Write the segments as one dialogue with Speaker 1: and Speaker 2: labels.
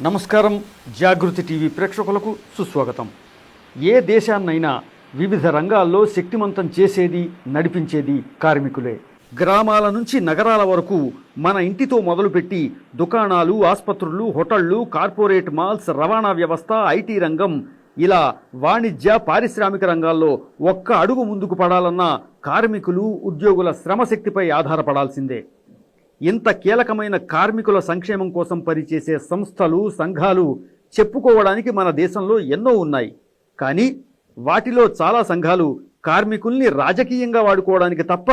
Speaker 1: నమస్కారం. జాగృతి టీవీ ప్రేక్షకులకు సుస్వాగతం. ఏ దేశాన్నైనా వివిధ రంగాల్లో శక్తిమంతం చేసేది, నడిపించేది కార్మికులే. గ్రామాల నుంచి నగరాల వరకు మన ఇంటితో మొదలుపెట్టి దుకాణాలు, ఆసుపత్రులు, హోటళ్లు, కార్పొరేట్ మాల్స్, రవాణా వ్యవస్థ, ఐటీ రంగం, ఇలా వాణిజ్య, పారిశ్రామిక రంగాల్లో ఒక్క అడుగు ముందుకు పడాలన్నా కార్మికులు, ఉద్యోగుల శ్రమశక్తిపై ఆధారపడాల్సిందే. ఇంత కీలకమైన కార్మికుల సంక్షేమం కోసం పనిచేసే సంస్థలు, సంఘాలు చెప్పుకోవడానికి మన దేశంలో ఎన్నో ఉన్నాయి. కానీ వాటిలో చాలా సంఘాలు కార్మికుల్ని రాజకీయంగా వాడుకోవడానికి తప్ప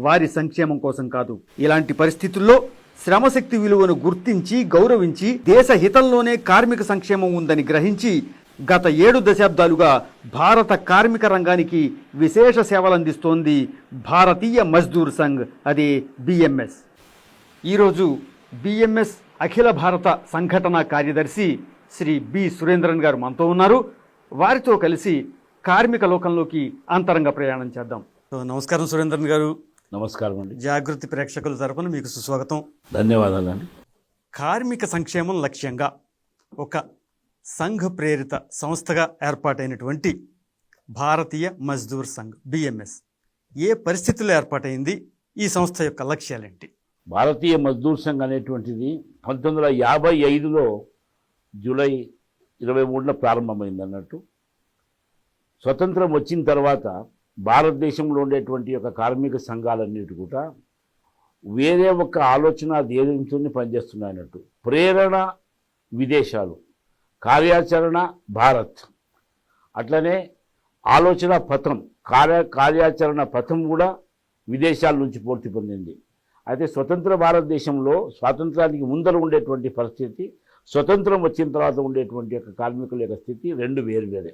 Speaker 1: వారి సంక్షేమం కోసం కాదు. ఇలాంటి పరిస్థితుల్లో శ్రమశక్తి విలువను గుర్తించి, గౌరవించి, దేశ హితంలోనే కార్మిక సంక్షేమం ఉందని గ్రహించి గత 7 దశాబ్దాలుగా భారత కార్మిక రంగానికి విశేష సేవలందిస్తోంది భారతీయ మజ్దూర్ సంఘ్, అదే బిఎంఎస్. ఈరోజు బిఎంఎస్ అఖిల భారత సంఘటన కార్యదర్శి శ్రీ బి సురేంద్రన్ గారు మనతో ఉన్నారు. వారితో కలిసి కార్మిక లోకంలోకి అంతరంగ ప్రయాణం చేద్దాం. నమస్కారం సురేంద్రన్ గారు.
Speaker 2: నమస్కారం అండి.
Speaker 1: జాగృతి ప్రేక్షకుల తరపున మీకు సుస్వాగతం.
Speaker 2: ధన్యవాదాలండి.
Speaker 1: కార్మిక సంక్షేమం లక్ష్యంగా ఒక సంఘ ప్రేరిత సంస్థగా ఏర్పాటైనటువంటి భారతీయ మజ్దూర్ సంఘ్ బిఎంఎస్ ఏ పరిస్థితుల్లో ఏర్పాటైంది? ఈ సంస్థ యొక్క లక్ష్యాలేంటి?
Speaker 2: భారతీయ మజ్దూర్ సంఘ్ అనేటువంటిది 1955లో జూలై 23న ప్రారంభమైంది అన్నట్టు. స్వతంత్రం వచ్చిన తర్వాత భారతదేశంలో ఉండేటువంటి యొక్క కార్మిక సంఘాలన్నిటి కూడా వేరే ఒక ఆలోచన ధ్యేయంతో పనిచేస్తున్నాయి అన్నట్టు. ప్రేరణ విదేశాలు, కార్యాచరణ భారత్, అట్లనే ఆలోచన పథం, కార్యాచరణ పథం కూడా విదేశాల నుంచి పూర్తి పొందింది. అయితే స్వతంత్ర భారతదేశంలో స్వాతంత్రానికి ముందర ఉండేటువంటి పరిస్థితి, స్వతంత్రం వచ్చిన తర్వాత ఉండేటువంటి యొక్క కార్మికుల యొక్క స్థితి రెండు వేరువేరే.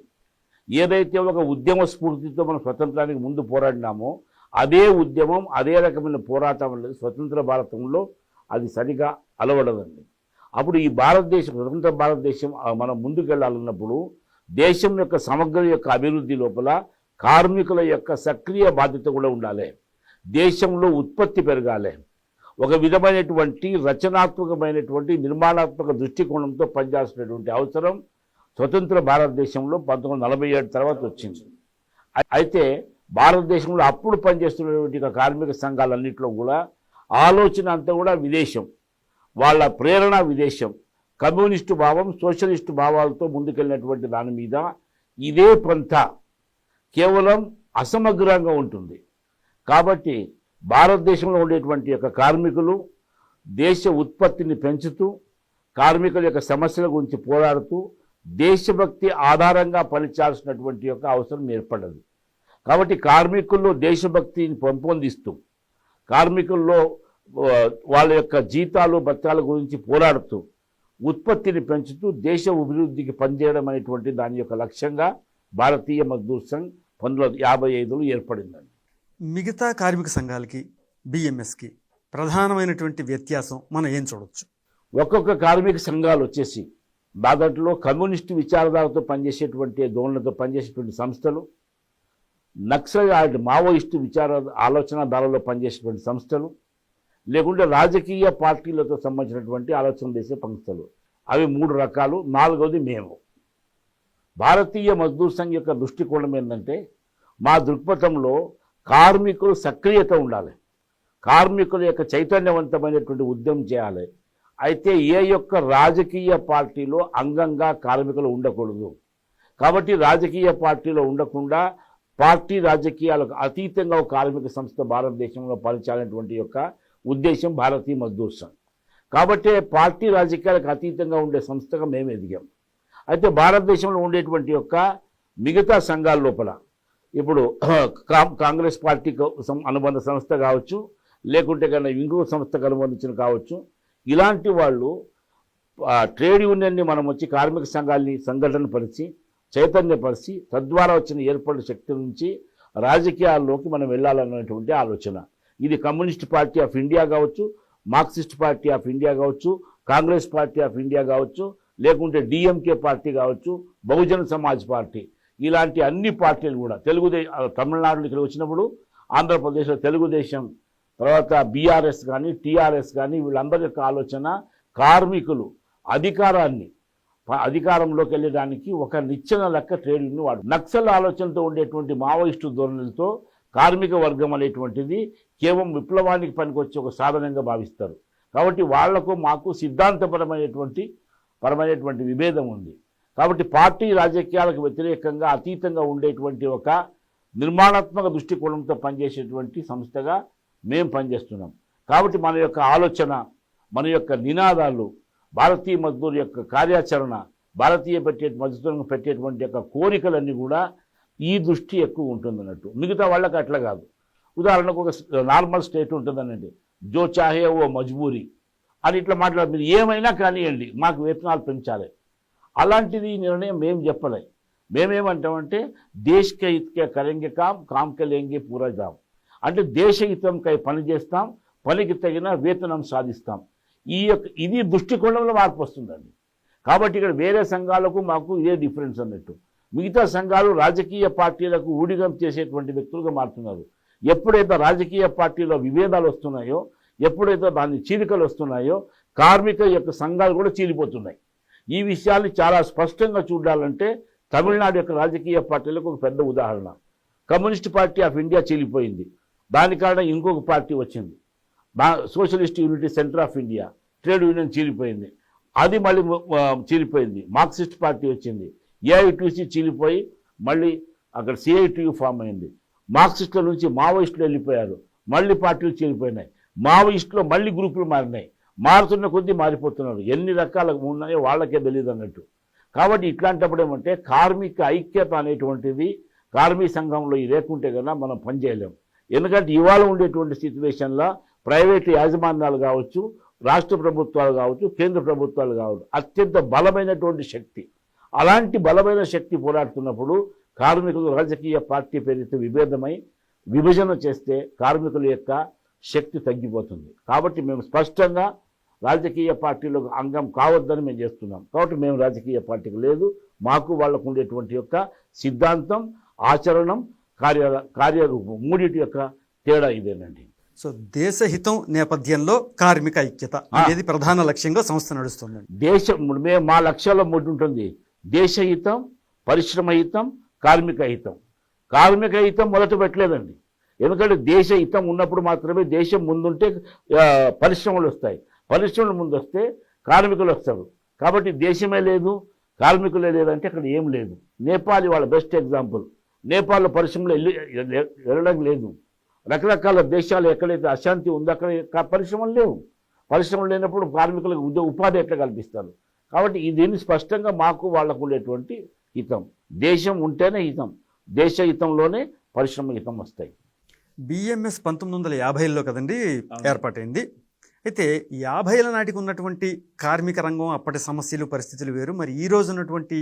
Speaker 2: ఏదైతే ఒక ఉద్యమ స్ఫూర్తితో మనం స్వతంత్రానికి ముందు పోరాడినామో అదే ఉద్యమం, అదే రకమైన పోరాటం అనేది స్వతంత్ర భారతంలో అది సరిగా అలవడదండి. అప్పుడు ఈ భారతదేశం, స్వతంత్ర భారతదేశం మనం ముందుకెళ్ళాలన్నప్పుడు దేశం యొక్క సమగ్ర యొక్క అభివృద్ధి లోపల కార్మికుల యొక్క సక్రియ బాధ్యత కూడా ఉండాలి. దేశంలో ఉత్పత్తి పెరగాలి. ఒక విధమైనటువంటి రచనాత్మకమైనటువంటి నిర్మాణాత్మక దృష్టికోణంతో పనిచేస్తున్నటువంటి అవసరం స్వతంత్ర భారతదేశంలో 1947 తర్వాత వచ్చింది. అయితే భారతదేశంలో అప్పుడు పనిచేస్తున్నటువంటి కార్మిక సంఘాలన్నింటిలో కూడా ఆలోచన అంతా కూడా విదేశం, వాళ్ళ ప్రేరణ విదేశం, కమ్యూనిస్టు భావం, సోషలిస్టు భావాలతో ముందుకెళ్ళినటువంటి దాని మీద ఇదే పంథ కేవలం అసమగ్రంగా ఉంటుంది. కాబట్టి భారతదేశంలో ఉండేటువంటి యొక్క కార్మికులు దేశ ఉత్పత్తిని పెంచుతూ, కార్మికుల యొక్క సమస్యల గురించి పోరాడుతూ, దేశభక్తి ఆధారంగా పనిచేయాల్సినటువంటి యొక్క అవసరం ఏర్పడదు. కాబట్టి కార్మికుల్లో దేశభక్తిని పెంపొందిస్తూ, కార్మికుల్లో వాళ్ళ యొక్క జీతాలు, భత్యాల గురించి పోరాడుతూ, ఉత్పత్తిని పెంచుతూ దేశ అభివృద్ధికి పనిచేయడం అనేటువంటి దాని యొక్క లక్ష్యంగా భారతీయ మజ్దూర్ సంఘ్ 1955లో ఏర్పడిందండి.
Speaker 1: మిగతా కార్మిక సంఘాలకి, బిఎంఎస్కి ప్రధానమైనటువంటి వ్యత్యాసం మనం ఏం చూడవచ్చు?
Speaker 2: ఒక్కొక్క కార్మిక సంఘాలు వచ్చేసి దాంట్లో కమ్యూనిస్టు విచారధారతో పనిచేసేటువంటి ధోరణితో పనిచేసేటువంటి సంస్థలు, నక్సలైట్ మావోయిస్టు ఆలోచనధారలో పనిచేసేటువంటి సంస్థలు, లేకుంటే రాజకీయ పార్టీలతో సంబంధించినటువంటి ఆలోచన చేసే సంస్థలు. అవి 3 రకాలు. 4వది మేము. భారతీయ మజ్దూర్ సంఘ్ యొక్క దృష్టికోణం ఏంటంటే, మా దృక్పథంలో కార్మికులు సక్రియత ఉండాలి, కార్మికుల యొక్క చైతన్యవంతమైనటువంటి ఉద్యమం చేయాలి. అయితే ఏ యొక్క రాజకీయ పార్టీలో అంగంగా కార్మికులు ఉండకూడదు. కాబట్టి రాజకీయ పార్టీలో ఉండకుండా పార్టీ రాజకీయాలకు అతీతంగా ఒక కార్మిక సంస్థ భారతదేశంలో పనిచేయాలనేటువంటి యొక్క ఉద్దేశం భారతీయ మజ్దూర్ సంఘ్. కాబట్టి పార్టీ రాజకీయాలకు అతీతంగా ఉండే సంస్థగా మేము ఎదిగాం. అయితే భారతదేశంలో ఉండేటువంటి యొక్క మిగతా సంఘాల లోపల ఇప్పుడు కాంగ్రెస్ పార్టీకి అనుబంధ సంస్థ కావచ్చు, లేకుంటే కన్నా ఇంకో సంస్థకు అనుబంధించిన కావచ్చు, ఇలాంటి వాళ్ళు ట్రేడ్ యూనియన్ని మనం వచ్చి కార్మిక సంఘాలని సంఘటనపరిచి, చైతన్యపరిచి, తద్వారా వచ్చిన ఏర్పడిన శక్తి నుంచి రాజకీయాల్లోకి మనం వెళ్ళాలన్నటువంటి ఆలోచన. ఇది కమ్యూనిస్ట్ పార్టీ ఆఫ్ ఇండియా కావచ్చు, మార్క్సిస్ట్ పార్టీ ఆఫ్ ఇండియా కావచ్చు, కాంగ్రెస్ పార్టీ ఆఫ్ ఇండియా కావచ్చు, లేకుంటే డిఎంకే పార్టీ కావచ్చు, బహుజన సమాజ్ పార్టీ, ఇలాంటి అన్ని పార్టీలు కూడా తమిళనాడులో ఇక్కడ వచ్చినప్పుడు ఆంధ్రప్రదేశ్లో తెలుగుదేశం, తర్వాత బీఆర్ఎస్ కానీ టీఆర్ఎస్ కానీ వీళ్ళందరి యొక్క ఆలోచన కార్మికులు అధికారాన్ని అధికారంలోకి వెళ్ళడానికి ఒక నిచ్చెన లెక్క ట్రేడ్ యూనియన్ వాడు. నక్సల్ ఆలోచనతో ఉండేటువంటి మావోయిస్టు ధోరణులతో కార్మిక వర్గం అనేటువంటిది కేవలం విప్లవానికి పనికొచ్చే ఒక సాధనంగా భావిస్తారు. కాబట్టి వాళ్లకు మాకు సిద్ధాంతపరమైనటువంటి విభేదం ఉంది. కాబట్టి పార్టీ రాజకీయాలకు వ్యతిరేకంగా అతీతంగా ఉండేటువంటి ఒక నిర్మాణాత్మక దృష్టికోణంతో పనిచేసేటువంటి సంస్థగా మేము పనిచేస్తున్నాం. కాబట్టి మన యొక్క ఆలోచన, మన యొక్క నినాదాలు, భారతీయ మజ్దూర్ యొక్క కార్యాచరణ, భారతీయ మజ్దూర్ పెట్టేటువంటి యొక్క కోరికలన్నీ కూడా ఈ దృష్టి ఎక్కువ ఉంటుందన్నట్టు. మిగతా వాళ్ళకి అట్లా కాదు. ఉదాహరణకు ఒక నార్మల్ స్టేట్ ఉంటుందనండి, జో చాహే ఓ మజ్బూరి అని ఇట్లా మాట్లాడు, మీరు ఏమైనా కానివ్వండి మాకు వేతనాలు పెంచాలి. అలాంటిది నిర్ణయం మేము చెప్పలే. మేమేమంటామంటే దేశ్ కే హిత్ కే కరెంగే కామ్ కే లేంగే పూరా జామ్, అంటే దేశహితంకై పని చేస్తాం, పనికి తగిన వేతనం సాధిస్తాం. ఇది దృష్టికోణంలో మార్పు వస్తుందండి. కాబట్టి ఇక్కడ వేరే సంఘాలకు మాకు ఇదే డిఫరెన్స్ అన్నట్టు. మిగతా సంఘాలు రాజకీయ పార్టీలకు ఊడిగం చేసేటువంటి వ్యక్తులుగా మారుతున్నారు. ఎప్పుడైతే రాజకీయ పార్టీలో విభేదాలు వస్తున్నాయో, ఎప్పుడైతే దాని చీలికలు వస్తున్నాయో, కార్మిక యొక్క సంఘాలు కూడా చీలిపోతున్నాయి. ఈ విషయాన్ని చాలా స్పష్టంగా చూడాలంటే తమిళనాడు యొక్క రాజకీయ పార్టీలకు ఒక పెద్ద ఉదాహరణ. కమ్యూనిస్ట్ పార్టీ ఆఫ్ ఇండియా చీలిపోయింది. దాని కారణం ఇంకొక పార్టీ వచ్చింది, socialist unity centre of India, trade union చీలిపోయింది. అది మళ్ళీ చీలిపోయింది. మార్క్సిస్ట్ పార్టీ వచ్చింది, ఏఐటీసీ చీలిపోయి మళ్ళీ అక్కడ సిఐటియు ఫామ్ అయింది. మార్క్సిస్టుల నుంచి మావోయిస్టులు వెళ్ళిపోయారు, మళ్ళీ పార్టీలు చీలిపోయినాయి. మావోయిస్టులో మళ్ళీ గ్రూపులు మారినాయి. మారుతున్న కొద్దీ మారిపోతున్నారు. ఎన్ని రకాలు ఉన్నాయో వాళ్ళకే తెలియదు అన్నట్టు. కాబట్టి ఇట్లాంటప్పుడు ఏమంటే కార్మిక ఐక్యత అనేటువంటిది కార్మిక సంఘంలో లేకుంటే కన్నా మనం పనిచేయలేం. ఎందుకంటే ఇవాళ ఉండేటువంటి సిచ్యువేషన్లో ప్రైవేటు యాజమాన్యాలు కావచ్చు, రాష్ట్ర ప్రభుత్వాలు కావచ్చు, కేంద్ర ప్రభుత్వాలు కావచ్చు, అత్యంత బలమైనటువంటి శక్తి. అలాంటి బలమైన శక్తి పోరాడుతున్నప్పుడు కార్మికులు రాజకీయ పార్టీ పేరుతో విభజన చేస్తే కార్మికుల యొక్క శక్తి తగ్గిపోతుంది. కాబట్టి మేము స్పష్టంగా రాజకీయ పార్టీలకు అంగం కావద్దని మేము చేస్తున్నాం. కాబట్టి మేము రాజకీయ పార్టీకి లేదు. మాకు వాళ్ళకు ఉండేటువంటి యొక్క సిద్ధాంతం, ఆచరణం, కార్యరూపం మూడింటి యొక్క తేడా ఇదేనండి.
Speaker 1: సో దేశహితం నేపథ్యంలో కార్మిక ఐక్యత అనేది ప్రధాన లక్ష్యంగా సంస్థ నడుస్తుందండి.
Speaker 2: మేము మా లక్ష్యాల్లో మూడు ఉంటుంది: దేశహితం, పరిశ్రమ హితం, కార్మిక హితం. కార్మిక హితం మొదట పెట్టలేదండి. ఎందుకంటే దేశ హితం ఉన్నప్పుడు మాత్రమే దేశం ముందుంటే పరిశ్రమలు వస్తాయి, పరిశ్రమలు ముందు వస్తే కార్మికులు వస్తారు. కాబట్టి దేశమే లేదు, కార్మికులే లేదంటే అక్కడ ఏం లేదు. నేపాల్ వాళ్ళ బెస్ట్ ఎగ్జాంపుల్. నేపాల్లో పరిశ్రమలు వెళ్ళడం లేదు. రకరకాల దేశాలు ఎక్కడైతే అశాంతి ఉందో అక్కడ పరిశ్రమలు లేవు. పరిశ్రమలు లేనప్పుడు కార్మికులకు ఉపాధి ఎట్లా కల్పిస్తారు? కాబట్టి దీన్ని స్పష్టంగా మాకు వాళ్ళకు ఉండేటువంటి హితం. దేశం ఉంటేనే హితం, దేశ హితంలోనే పరిశ్రమ హితం వస్తాయి.
Speaker 1: బిఎంఎస్ 1950లో కదండి ఏర్పాటైంది. అయితే 50ల నాటికి ఉన్నటువంటి కార్మిక రంగం అప్పటి సమస్యలు పరిస్థితులు వేరు, మరి ఈ రోజు ఉన్నటువంటి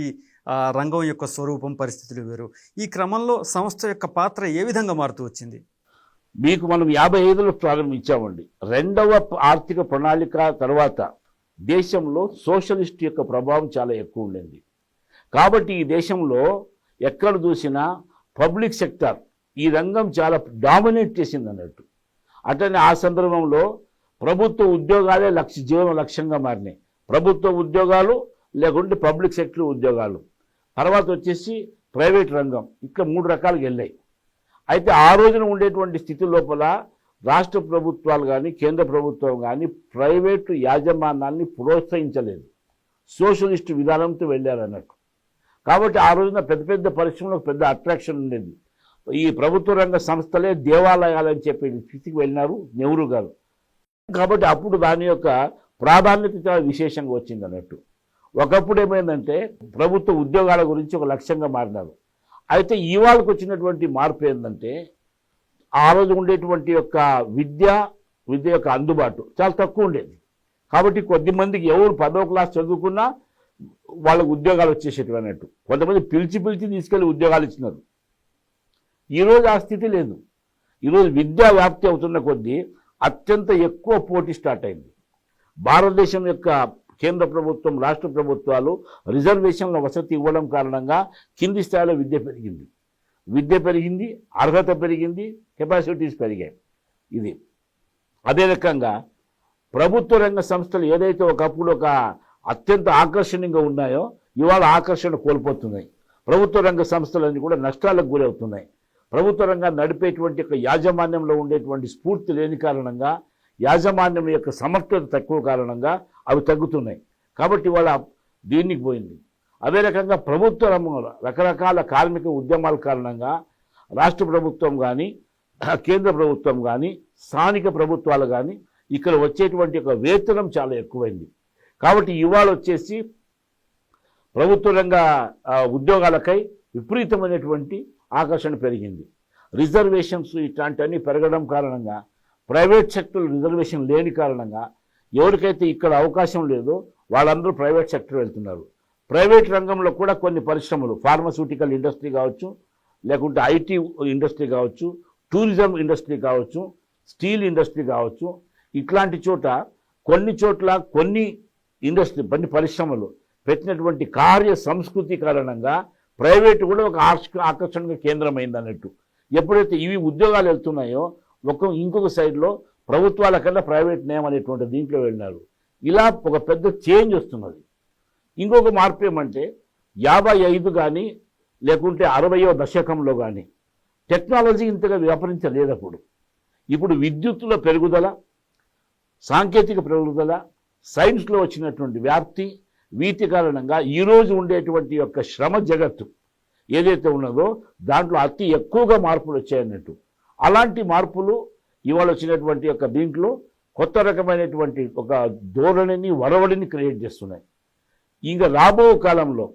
Speaker 1: రంగం యొక్క స్వరూపం పరిస్థితులు వేరు. ఈ క్రమంలో సంస్థ యొక్క పాత్ర ఏ విధంగా మారుతూ వచ్చింది?
Speaker 2: మీకు మనం 55లో ప్రారంభించామండి. రెండవ ఆర్థిక ప్రణాళిక తర్వాత దేశంలో సోషలిస్ట్ యొక్క ప్రభావం చాలా ఎక్కువ ఉండేది. కాబట్టి ఈ దేశంలో ఎక్కడ చూసినా పబ్లిక్ సెక్టార్ ఈ రంగం చాలా డామినేట్ చేసింది అన్నట్టు. అట్లనే ఆ సందర్భంలో ప్రభుత్వ ఉద్యోగాలే జీవన లక్ష్యంగా మారినాయి. ప్రభుత్వ ఉద్యోగాలు లేకుంటే పబ్లిక్ సెక్టర్ ఉద్యోగాలు, తర్వాత వచ్చేసి ప్రైవేట్ రంగం, ఇట్లా మూడు రకాలుగా వెళ్ళాయి. అయితే ఆ రోజున ఉండేటువంటి స్థితి లోపల రాష్ట్ర ప్రభుత్వాలు కానీ కేంద్ర ప్రభుత్వం కానీ ప్రైవేటు యాజమాన్యాన్ని ప్రోత్సహించలేదు, సోషలిస్ట్ విధానంతో వెళ్ళారు అన్నట్టు. కాబట్టి ఆ రోజున పెద్ద పెద్ద పరిశ్రమలకు పెద్ద అట్రాక్షన్ ఉండేది. ఈ ప్రభుత్వ రంగ సంస్థలే దేవాలయాలని చెప్పే స్థితికి వెళ్ళినారు నెహ్రూ గారు. కాబట్టి అప్పుడు దాని యొక్క ప్రాధాన్యత చాలా విశేషంగా వచ్చింది అన్నట్టు. ఒకప్పుడు ఏమైందంటే ప్రభుత్వ ఉద్యోగాల గురించి ఒక లక్ష్యంగా మారినారు. అయితే ఇవాళకు వచ్చినటువంటి మార్పు ఏంటంటే ఆ రోజు ఉండేటువంటి యొక్క విద్య యొక్క అందుబాటు చాలా తక్కువ ఉండేది. కాబట్టి కొద్దిమందికి ఎవరు 10వ క్లాస్ చదువుకున్నా వాళ్ళకు ఉద్యోగాలు వచ్చేసేటివి అన్నట్టు. కొంతమంది పిలిచి తీసుకెళ్ళి ఉద్యోగాలు ఇచ్చినారు. ఈరోజు ఆ స్థితి లేదు. ఈరోజు విద్యా వ్యాప్తి అవుతున్న కొద్దీ అత్యంత ఎక్కువ పోటీ స్టార్ట్ అయింది. భారతదేశం యొక్క కేంద్ర ప్రభుత్వం, రాష్ట్ర ప్రభుత్వాలు రిజర్వేషన్ల వసతి ఇవ్వడం కారణంగా కింది స్థాయిలో విద్య పెరిగింది, అర్హత పెరిగింది, కెపాసిటీస్ పెరిగాయి. ఇది అదే రకంగా ప్రభుత్వ రంగ సంస్థలు ఏదైతే ఒకప్పుడు ఒక అత్యంత ఆకర్షణీయంగా ఉన్నాయో ఇవాళ ఆకర్షణ కోల్పోతున్నాయి. ప్రభుత్వ రంగ సంస్థలన్నీ కూడా నష్టాలకు గురవుతున్నాయి. ప్రభుత్వ రంగాన్ని నడిపేటువంటి యొక్క యాజమాన్యంలో ఉండేటువంటి స్ఫూర్తి లేని కారణంగా, యాజమాన్యం యొక్క సమర్థత తక్కువ కారణంగా అవి తగ్గుతున్నాయి. కాబట్టి ఇవాళ దీనికి పోయింది. అదే రకంగా ప్రభుత్వ రంగంలో రకరకాల కార్మిక ఉద్యమాల కారణంగా రాష్ట్ర ప్రభుత్వం కానీ, కేంద్ర ప్రభుత్వం కానీ, స్థానిక ప్రభుత్వాలు కానీ ఇక్కడ వచ్చేటువంటి ఒక వేతనం చాలా ఎక్కువైంది. కాబట్టి ఇవాళ వచ్చేసి ప్రభుత్వ రంగ ఉద్యోగాలకై విపరీతమైనటువంటి ఆకర్షణ పెరిగింది. రిజర్వేషన్స్ ఇట్లాంటివన్నీ పెరగడం కారణంగా, ప్రైవేట్ సెక్టర్ రిజర్వేషన్ లేని కారణంగా ఎవరికైతే ఇక్కడ అవకాశం లేదో వాళ్ళందరూ ప్రైవేట్ సెక్టర్ వెళ్తున్నారు. ప్రైవేట్ రంగంలో కూడా కొన్ని పరిశ్రమలు, ఫార్మస్యూటికల్ ఇండస్ట్రీ కావచ్చు, లేకుంటే ఐటీ ఇండస్ట్రీ కావచ్చు, టూరిజం ఇండస్ట్రీ కావచ్చు, స్టీల్ ఇండస్ట్రీ కావచ్చు, ఇట్లాంటి చోట కొన్ని ఇండస్ట్రీ కొన్ని పరిశ్రమలు పెట్టినటువంటి కార్య సంస్కృతి కారణంగా ప్రైవేట్ కూడా ఒక ఆకర్షణగా కేంద్రమైంది అన్నట్టు. ఎప్పుడైతే ఇవి ఉద్యోగాలు వెళ్తున్నాయో ఇంకొక సైడ్లో ప్రభుత్వాల కన్నా ప్రైవేట్ నేమ్ అనేటువంటి దీంట్లో వెళ్ళినారు. ఇలా ఒక పెద్ద చేంజ్ వస్తున్నది. ఇంకొక మార్పు ఏమంటే 55 కానీ లేకుంటే 60వ దశకంలో కానీ టెక్నాలజీ ఇంతగా వ్యాపరించలేదప్పుడు. ఇప్పుడు విద్యుత్తుల పెరుగుదల, సాంకేతిక పెరుగుదల, సైన్స్లో వచ్చినటువంటి వ్యాప్తి, వీటి కారణంగా ఈరోజు ఉండేటువంటి యొక్క శ్రమ జగత్తు ఏదైతే ఉన్నదో దాంట్లో అతి ఎక్కువగా మార్పులు వచ్చాయన్నట్టు. అలాంటి మార్పులు ఇవాళ వచ్చినటువంటి యొక్క దీంట్లో కొత్త రకమైనటువంటి ఒక ధోరణిని, వరవడిని క్రియేట్ చేస్తున్నాయి. ఇంకా రాబో కాలంలో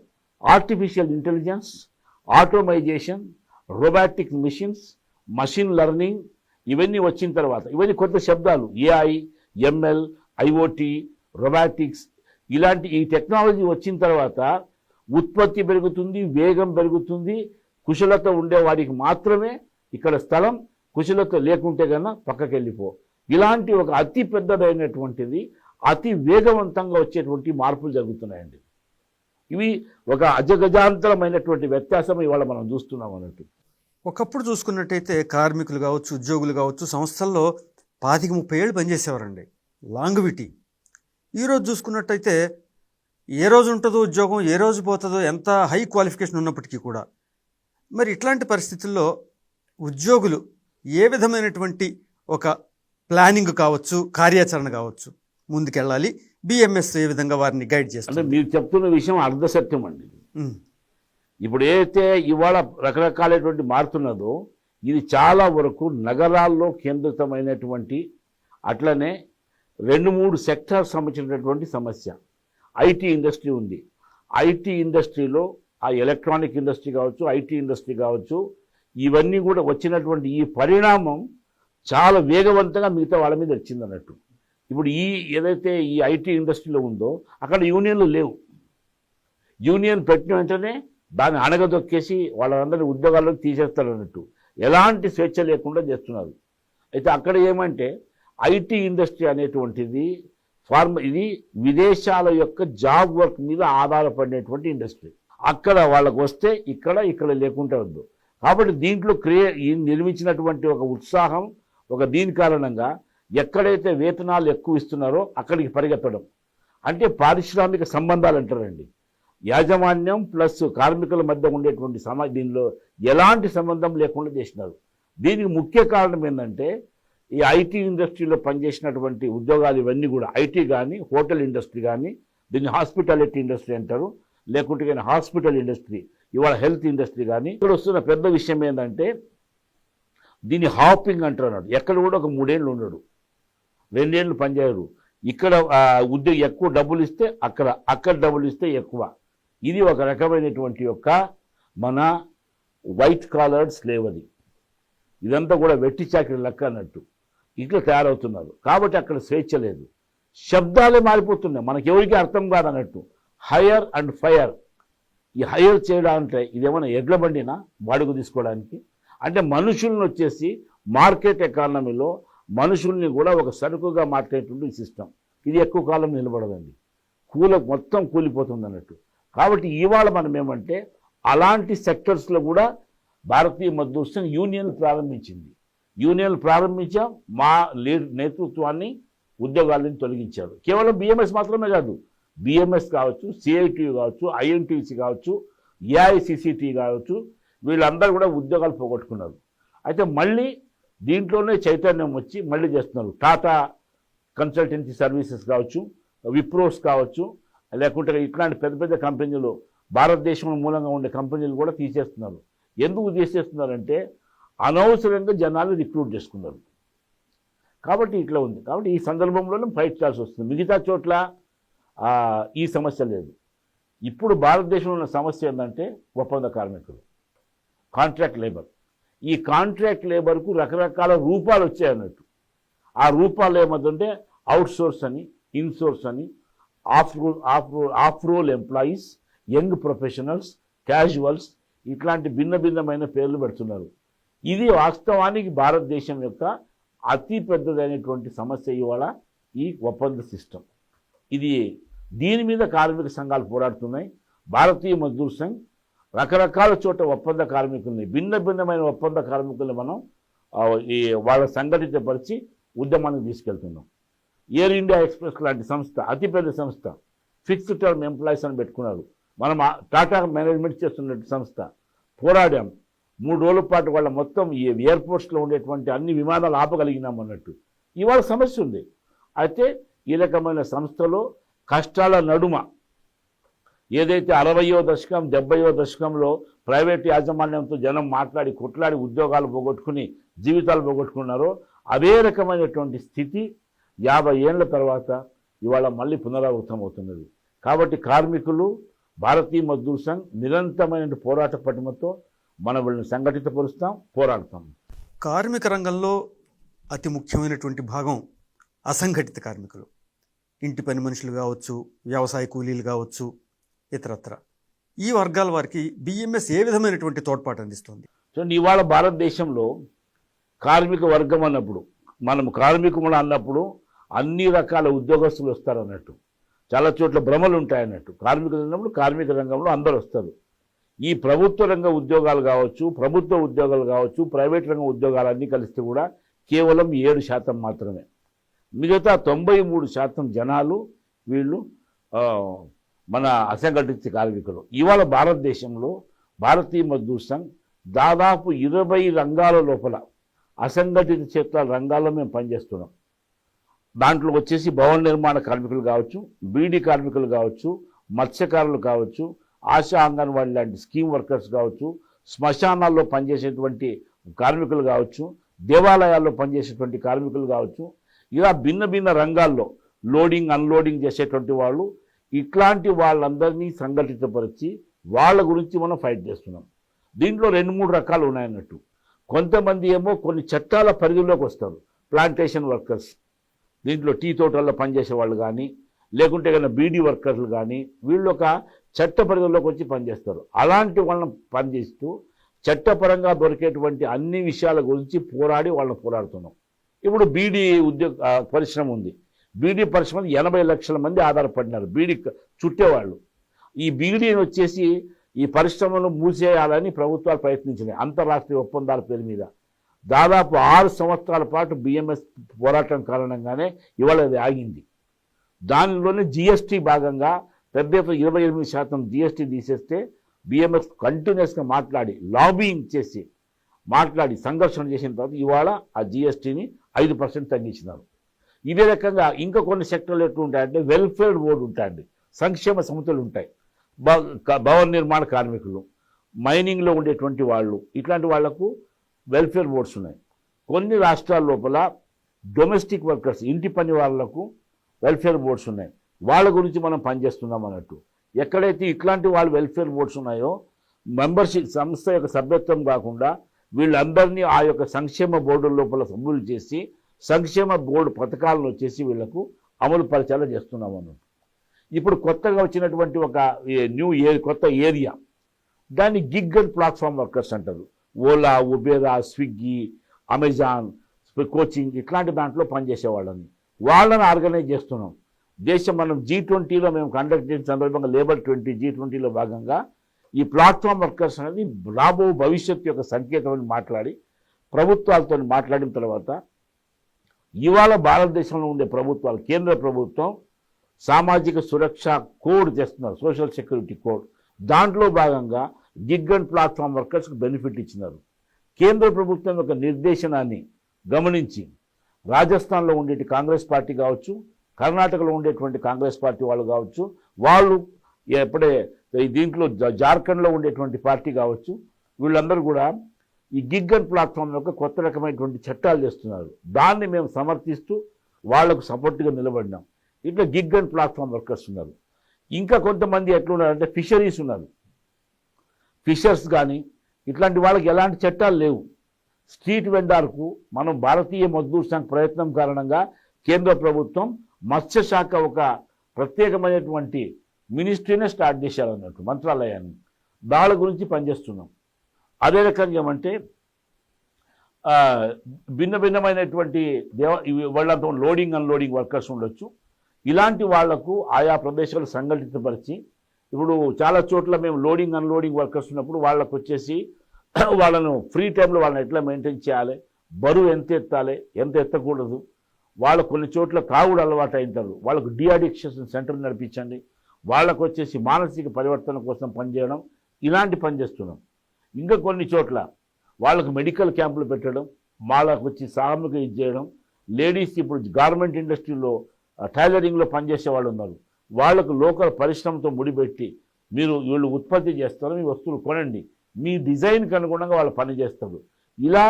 Speaker 2: artificial intelligence, ఆటోమైజేషన్, robotic machines, machine learning ఇవన్నీ వచ్చిన తర్వాత, ఇవన్నీ కొత్త శబ్దాలు, ఏఐ, ఎంఎల్, ఐఓటీ, రోబాటిక్స్, ఇలాంటి ఈ టెక్నాలజీ వచ్చిన తర్వాత ఉత్పత్తి పెరుగుతుంది, వేగం పెరుగుతుంది. కుశలత ఉండేవాడికి మాత్రమే ఇక్కడ స్థలం, కుశలత లేకుంటే కన్నా పక్కకి వెళ్ళిపో. ఇలాంటి ఒక అతి పెద్దదైనటువంటిది, అతి వేగవంతంగా వచ్చేటువంటి మార్పులు జరుగుతున్నాయండి. ఇవి ఒక అజగజాంతరమైనటువంటి వ్యత్యాసం ఇవాళ మనం చూస్తున్నాం అన్నట్టు.
Speaker 1: ఒకప్పుడు చూసుకున్నట్టయితే కార్మికులు కావచ్చు, ఉద్యోగులు కావచ్చు, సంస్థల్లో 25-30 ఏళ్ళు పనిచేసేవారండి, లాంగ్విటీ. ఈరోజు చూసుకున్నట్టయితే ఏ రోజు ఉంటుందో ఉద్యోగం, ఏ రోజు పోతుందో, ఎంత హై క్వాలిఫికేషన్ ఉన్నప్పటికీ కూడా. మరి ఇట్లాంటి పరిస్థితుల్లో ఉద్యోగులు ఏ విధమైనటువంటి ఒక ప్లానింగ్ కావచ్చు, కార్యాచరణ కావచ్చు ముందుకెళ్ళాలి, బిఎంఎస్ ఏ విధంగా వారిని గైడ్ చేస్తుంది?
Speaker 2: అంటే మీరు చెప్తున్న విషయం అర్ధసత్యం అండి. ఇప్పుడు ఏదైతే ఇవాళ రకరకాలైనటువంటి మారుతున్నదో ఇది చాలా వరకు నగరాల్లో కేంద్రితమైనటువంటి, అట్లనే 2-3 సెక్టార్ సంబంధించినటువంటి సమస్య. ఐటీ ఇండస్ట్రీ ఉంది. ఐటీ ఇండస్ట్రీలో ఆ ఎలక్ట్రానిక్ ఇండస్ట్రీ కావచ్చు, ఐటీ ఇండస్ట్రీ కావచ్చు, ఇవన్నీ కూడా వచ్చినటువంటి ఈ పరిణామం చాలా వేగవంతంగా మిగతా వాళ్ళ మీద వచ్చింది అన్నట్టు. ఇప్పుడు ఏదైతే ఈ ఐటీ ఇండస్ట్రీలో ఉందో అక్కడ యూనియన్లు లేవు. యూనియన్ పెట్టిన వెంటనే దాన్ని అణగదొక్కేసి వాళ్ళందరినీ ఉద్యోగాల్లోకి తీసేస్తారు అన్నట్టు. ఎలాంటి స్వేచ్ఛ లేకుండా చేస్తున్నారు. అయితే అక్కడ ఏమంటే ఐటీ ఇండస్ట్రీ అనేటువంటిది ఇది విదేశాల యొక్క జాబ్ వర్క్ మీద ఆధారపడినటువంటి ఇండస్ట్రీ. అక్కడ వాళ్ళకు వస్తే ఇక్కడ లేకుండా వద్దు. కాబట్టి దీంట్లో నిర్మించినటువంటి ఒక ఉత్సాహం, ఒక దీని కారణంగా ఎక్కడైతే వేతనాలు ఎక్కువ ఇస్తున్నారో అక్కడికి పరిగెత్తడం. అంటే పారిశ్రామిక సంబంధాలు అంటారండి. యాజమాన్యం ప్లస్ కార్మికుల మధ్య ఉండేటువంటి దీనిలో ఎలాంటి సంబంధం లేకుండా చేసినారు. దీనికి ముఖ్య కారణం ఏంటంటే ఈ ఐటీ ఇండస్ట్రీలో పనిచేసినటువంటి ఉద్యోగాలు ఇవన్నీ కూడా, ఐటీ కానీ, హోటల్ ఇండస్ట్రీ కానీ, దీన్ని హాస్పిటాలిటీ ఇండస్ట్రీ అంటారు, లేకుంటే కానీ హాస్పిటల్ ఇండస్ట్రీ, ఇవాళ హెల్త్ ఇండస్ట్రీ కానీ. ఇక్కడ వస్తున్న పెద్ద విషయం ఏంటంటే దీన్ని హాపింగ్ అంటున్నాడు. ఎక్కడ కూడా ఒక 3 ఏళ్ళు ఉండడు, 2 ఏళ్ళు పనిచేయరు. ఇక్కడ ఉద్యోగి ఎక్కువ డబ్బులు ఇస్తే అక్కడ డబ్బులు ఇస్తే ఎక్కువ. ఇది ఒక రకమైనటువంటి యొక్క మన వైట్ కాలర్డ్ స్లేవ్. అది ఇదంతా కూడా వెట్టి చాకరీ లెక్క అన్నట్టు ఇట్లా తయారవుతున్నారు. కాబట్టి అక్కడ స్వేచ్ఛ లేదు, శబ్దాలే మారిపోతున్నాయి, మనకెవరికి అర్థం కాదన్నట్టు. Hire and fire. ఈ హైయర్ చేయడం అంటే ఇదేమన్నా ఎడ్ల బండినా బాడుగు తీసుకోవడానికి? అంటే మనుషులను వచ్చేసి మార్కెట్ ఎకానమీలో మనుషుల్ని కూడా ఒక సరుకుగా మార్చేటువంటి సిస్టమ్. ఇది ఎక్కువ కాలం నిలబడదండి, మొత్తం కూలిపోతుంది అన్నట్టు. కాబట్టి ఇవాళ మనం ఏమంటే అలాంటి సెక్టర్స్లో కూడా భారతీయ మజ్దూర్ సంఘ్ యూనియన్ ప్రారంభించింది. యూనియన్లు ప్రారంభించాం, మా నేతృత్వాన్ని ఉద్యోగాలను తొలగించారు. కేవలం బిఎంఎస్ మాత్రమే కాదు, బిఎంఎస్ కావచ్చు, సిఐటి కావచ్చు, ఐఎన్టీసీ కావచ్చు, ఏఐసిసిటి కావచ్చు, వీళ్ళందరూ కూడా ఉద్యోగాలు పోగొట్టుకున్నారు. అయితే మళ్ళీ దీంట్లోనే చైతన్యం వచ్చి మళ్ళీ చేస్తున్నారు. టాటా కన్సల్టెన్సీ సర్వీసెస్ కావచ్చు, విప్రోస్ కావచ్చు, లేకుంటే ఇట్లాంటి పెద్ద పెద్ద కంపెనీలు, భారతదేశం మూలంగా ఉండే కంపెనీలు కూడా తీసేస్తున్నారు. ఎందుకు తీసేస్తున్నారంటే అనవసరంగా జనాలు రిక్రూట్ చేసుకున్నారు. కాబట్టి ఇట్లా ఉంది. కాబట్టి ఈ సందర్భంలోనే ఫైట్ చేయాల్సి వస్తుంది. మిగతా చోట్ల ఈ సమస్య లేదు. ఇప్పుడు భారతదేశంలో ఉన్న సమస్య ఏంటంటే ఒప్పంద కార్మికులు, కాంట్రాక్ట్ లేబర్. ఈ కాంట్రాక్ట్ లేబర్కు రకరకాల రూపాలు వచ్చాయన్నట్టు. ఆ రూపాలు ఏమవుతుంటే అవుట్ సోర్స్ అని, ఇన్సోర్స్ అని, off roll employees, young professionals, casuals, ఇట్లాంటి భిన్న భిన్నమైన పేర్లు పెడుతున్నారు. ఇది వాస్తవానికి భారతదేశం యొక్క అతి పెద్దదైనటువంటి సమస్య ఇవాళ ఈ ఒప్పంద సిస్టమ్. దీని మీద కార్మిక సంఘాలు పోరాడుతున్నాయి. భారతీయ మజ్దూర్ సంఘ్ రకరకాల చోట ఒప్పంద కార్మికుల్ని, భిన్న భిన్నమైన ఒప్పంద కార్మికుల్ని మనం వాళ్ళ సంఘటితపరిచి ఉద్యమానికి తీసుకెళ్తున్నాం. ఎయిర్ ఇండియా ఎక్స్ప్రెస్ లాంటి సంస్థ, అతిపెద్ద సంస్థ, ఫిక్స్డ్ టర్మ్ ఎంప్లాయీస్ అని పెట్టుకున్నారు. మనం టాటా మేనేజ్మెంట్ చేస్తున్న సంస్థ పోరాడాం. 3 రోజుల పాటు వాళ్ళ మొత్తం ఈ ఎయిర్పోర్ట్స్లో ఉండేటువంటి అన్ని విమానాలు ఆపగలిగినాం అన్నట్టు. ఇవాళ సమస్య ఉంది. అయితే ఈ రకమైన సంస్థలో కష్టాల నడుమ ఏదైతే 60వ దశకం 70వ దశకంలో ప్రైవేట్ యాజమాన్యంతో జనం మాట్లాడి కొట్లాడి ఉద్యోగాలు పోగొట్టుకుని జీవితాలు పోగొట్టుకున్నారో అదే రకమైనటువంటి స్థితి 50 ఏళ్ల తర్వాత ఇవాళ మళ్ళీ పునరావృతం అవుతున్నది. కాబట్టి కార్మికులు, భారతీయ మజ్దూర్ సంఘ్ నిరంతరమైన పోరాట పటిమతో మనం వీళ్ళని సంఘటితపరుస్తాం, పోరాడతాం.
Speaker 1: కార్మిక రంగంలో అతి ముఖ్యమైనటువంటి భాగం అసంఘటిత కార్మికులు. ఇంటి పని మనుషులు కావచ్చు, వ్యవసాయ కూలీలు కావచ్చు, ఇతరత్ర ఈ వర్గాల వారికి బిఎంఎస్ ఏ విధమైనటువంటి తోడ్పాటు అందిస్తుంది?
Speaker 2: చూడండి, ఇవాళ భారతదేశంలో కార్మిక వర్గం అన్నప్పుడు, మనం కార్మికులు అన్నప్పుడు అన్ని రకాల ఉద్యోగస్తులు వస్తారన్నట్టు. చాలా చోట్ల భ్రమలు ఉంటాయన్నట్టు. కార్మికులు అన్నప్పుడు కార్మిక రంగంలో అందరూ వస్తారు. ఈ ప్రభుత్వ రంగ ఉద్యోగాలు కావచ్చు, ప్రభుత్వ ఉద్యోగాలు కావచ్చు, ప్రైవేట్ రంగ ఉద్యోగాలన్నీ కలిస్తే కూడా కేవలం 7% మాత్రమే. మిగతా 93% జనాలు వీళ్ళు మన అసంఘటిత కార్మికులు. ఇవాళ భారతదేశంలో భారతీయ మజ్దూర్ సంఘ్ దాదాపు 20 రంగాల లోపల అసంఘటిత క్షేత్రాల రంగాల్లో మేము పనిచేస్తున్నాం. దాంట్లో వచ్చేసి భవన నిర్మాణ కార్మికులు కావచ్చు, బీడీ కార్మికులు కావచ్చు, మత్స్యకారులు కావచ్చు, ఆశా అంగన్వాడీ లాంటి స్కీమ్ వర్కర్స్ కావచ్చు, శ్మశానాల్లో పనిచేసేటువంటి కార్మికులు కావచ్చు, దేవాలయాల్లో పనిచేసేటువంటి కార్మికులు కావచ్చు, ఇలా భిన్న భిన్న రంగాల్లో లోడింగ్ అన్లోడింగ్ చేసేటువంటి వాళ్ళు, ఇట్లాంటి వాళ్ళందరినీ సంఘటితపరిచి వాళ్ళ గురించి మనం ఫైట్ చేస్తున్నాం. దీంట్లో 2-3 రకాలు ఉన్నాయన్నట్టు. కొంతమంది ఏమో కొన్ని చట్టాల పరిధిలోకి వస్తారు. ప్లాంటేషన్ వర్కర్స్, దీంట్లో టీ తోటల్లో పనిచేసే వాళ్ళు కానీ, లేకుంటే కన్నా బీడీ వర్కర్లు కానీ, వీళ్ళు ఒక చట్ట పరిధిలోకి వచ్చి పనిచేస్తారు. అలాంటి వాళ్ళని పనిచేస్తూ చట్టపరంగా దొరికేటువంటి అన్ని విషయాల గురించి పోరాడి వాళ్ళని పోరాడుతున్నాం. ఇప్పుడు బీడీ పరిశ్రమ ఉంది. బీడీ పరిశ్రమ 80 లక్షల మంది ఆధారపడినారు, బీడీ చుట్టేవాళ్ళు. ఈ బీడీని వచ్చేసి ఈ పరిశ్రమను మూసేయాలని ప్రభుత్వాలు ప్రయత్నించినాయి అంతర్రాష్ట్రీయ ఒప్పందాల పేరు మీద. దాదాపు 6 సంవత్సరాల పాటు బిఎంఎస్ పోరాటం కారణంగానే ఇవాళ అది ఆగింది. దానిలోనే జిఎస్టీ భాగంగా పెద్ద 28% జిఎస్టీ తీసేస్తే బిఎంఎస్ కంటిన్యూస్గా మాట్లాడి లాబింగ్ చేసి మాట్లాడి సంఘర్షణ చేసిన తర్వాత ఇవాళ ఆ జిఎస్టీని 5% తగ్గించినారు. ఇదే రకంగా ఇంకా కొన్ని సెక్టర్లు ఎట్లా ఉంటాయంటే వెల్ఫేర్ బోర్డు ఉంటాయండి, సంక్షేమ సంస్థలు ఉంటాయి. భవన నిర్మాణ కార్మికులు, మైనింగ్లో ఉండేటువంటి వాళ్ళు, ఇట్లాంటి వాళ్లకు వెల్ఫేర్ బోర్డ్స్ ఉన్నాయి. కొన్ని రాష్ట్రాల లోపల డొమెస్టిక్ వర్కర్స్, ఇంటి పని వాళ్లకు వెల్ఫేర్ బోర్డ్స్ ఉన్నాయి. వాళ్ళ గురించి మనం పనిచేస్తున్నాం అన్నట్టు. ఎక్కడైతే ఇట్లాంటి వాళ్ళు వెల్ఫేర్ బోర్డ్స్ ఉన్నాయో మెంబర్షిప్ సంస్థ యొక్క సభ్యత్వం కాకుండా వీళ్ళందరినీ ఆ యొక్క సంక్షేమ బోర్డుల లోపల సభ్యులు చేసి సంక్షేమ బోర్డు పథకాలను వచ్చేసి వీళ్లకు అమలు పరిచాలా చేస్తున్నాం అన్నట్టు. ఇప్పుడు కొత్తగా వచ్చినటువంటి ఒక కొత్త ఏరియా, దాన్ని గిగ్ అండ్ ప్లాట్ఫామ్ వర్కర్స్ అంటారు. ఓలా, ఉబేరా, స్విగ్గీ, అమెజాన్, కోచింగ్ ఇట్లాంటి దాంట్లో పనిచేసేవాళ్ళని వాళ్ళని ఆర్గనైజ్ చేస్తున్నాం. మనం G20లో మేము కండక్ట్ చేసిన సందర్భంగా లేబర్ 20 G20లో భాగంగా ఈ ప్లాట్ఫామ్ వర్కర్స్ అనేది రాబో భవిష్యత్తు యొక్క సంకేతం అని మాట్లాడి ప్రభుత్వాలతో మాట్లాడిన తర్వాత ఇవాళ భారతదేశంలో ఉండే ప్రభుత్వాలు, కేంద్ర ప్రభుత్వం సామాజిక సురక్ష కోడ్ తెస్తున్నారు, సోషల్ సెక్యూరిటీ కోడ్. దాంట్లో భాగంగా గిగ్ అండ్ ప్లాట్ఫామ్ వర్కర్స్కి బెనిఫిట్ ఇచ్చినారు. కేంద్ర ప్రభుత్వం యొక్క నిర్దేశనాన్ని గమనించి రాజస్థాన్లో ఉండేటి కాంగ్రెస్ పార్టీ కావచ్చు, కర్ణాటకలో ఉండేటువంటి కాంగ్రెస్ పార్టీ వాళ్ళు కావచ్చు, వాళ్ళు ఎప్పుడే దీంట్లో జార్ఖండ్లో ఉండేటువంటి పార్టీ కావచ్చు, వీళ్ళందరూ కూడా ఈ గిగ్ అండ్ ప్లాట్ఫామ్ యొక్క కొత్త రకమైనటువంటి చట్టాలు చేస్తున్నారు. దాన్ని మేము సమర్థిస్తూ వాళ్లకు సపోర్ట్గా నిలబడినాం. ఇట్లా గిగ్ అండ్ ప్లాట్ఫామ్ వర్కర్స్ ఉన్నారు. ఇంకా కొంతమంది ఎట్లున్నారంటే ఫిషరీస్ ఉన్నారు. ఫిషర్స్ కానీ ఇట్లాంటి వాళ్ళకి ఎలాంటి చట్టాలు లేవు. స్ట్రీట్ వెండార్కు మనం భారతీయ మజ్దూర్ సంఘ్ ప్రయత్నం కారణంగా కేంద్ర ప్రభుత్వం మత్స్యశాఖ ఒక ప్రత్యేకమైనటువంటి మినిస్ట్రీనే స్టార్ట్ చేశారన్నట్టు, మంత్రాలయాన్ని. దాని గురించి పనిచేస్తున్నాం. అదే రకంగా ఏమంటే భిన్నమైనటువంటి వాళ్ళంతా లోడింగ్ అన్లోడింగ్ వర్కర్స్ ఉండొచ్చు. ఇలాంటి వాళ్లకు ఆయా ప్రదేశాలు సంఘటితపరిచి, ఇప్పుడు చాలా చోట్ల మేము లోడింగ్ అన్లోడింగ్ వర్కర్స్ ఉన్నప్పుడు వాళ్ళకు వచ్చేసి వాళ్ళను ఫ్రీ టైంలో వాళ్ళని ఎట్లా మెయింటైన్ చేయాలి, బరువు ఎంత ఎత్తాలి, ఎంత ఎత్తకూడదు, వాళ్ళు కొన్ని చోట్ల తాగుడు అలవాటు అయింటారు, వాళ్ళకు డిఅడిక్షన్ సెంటర్ నడిపించండి, వాళ్ళకు వచ్చేసి మానసిక పరివర్తన కోసం పనిచేయడం, ఇలాంటి పని చేస్తున్నాం. ఇంకా కొన్ని చోట్ల వాళ్ళకు మెడికల్ క్యాంపులు పెట్టడం, వాళ్ళకు వచ్చి సామూహిక ఇది చేయడం. లేడీస్ ఇప్పుడు గార్మెంట్ ఇండస్ట్రీలో టైలరింగ్లో పనిచేసే వాళ్ళు ఉన్నారు, వాళ్లకు లోకల్ పరిశ్రమతో ముడిపెట్టి మీరు వీళ్ళు ఉత్పత్తి చేస్తారు, మీ వస్తువులు కొనండి, మీ డిజైన్కి అనుగుణంగా వాళ్ళు పని చేస్తారు. ఇలా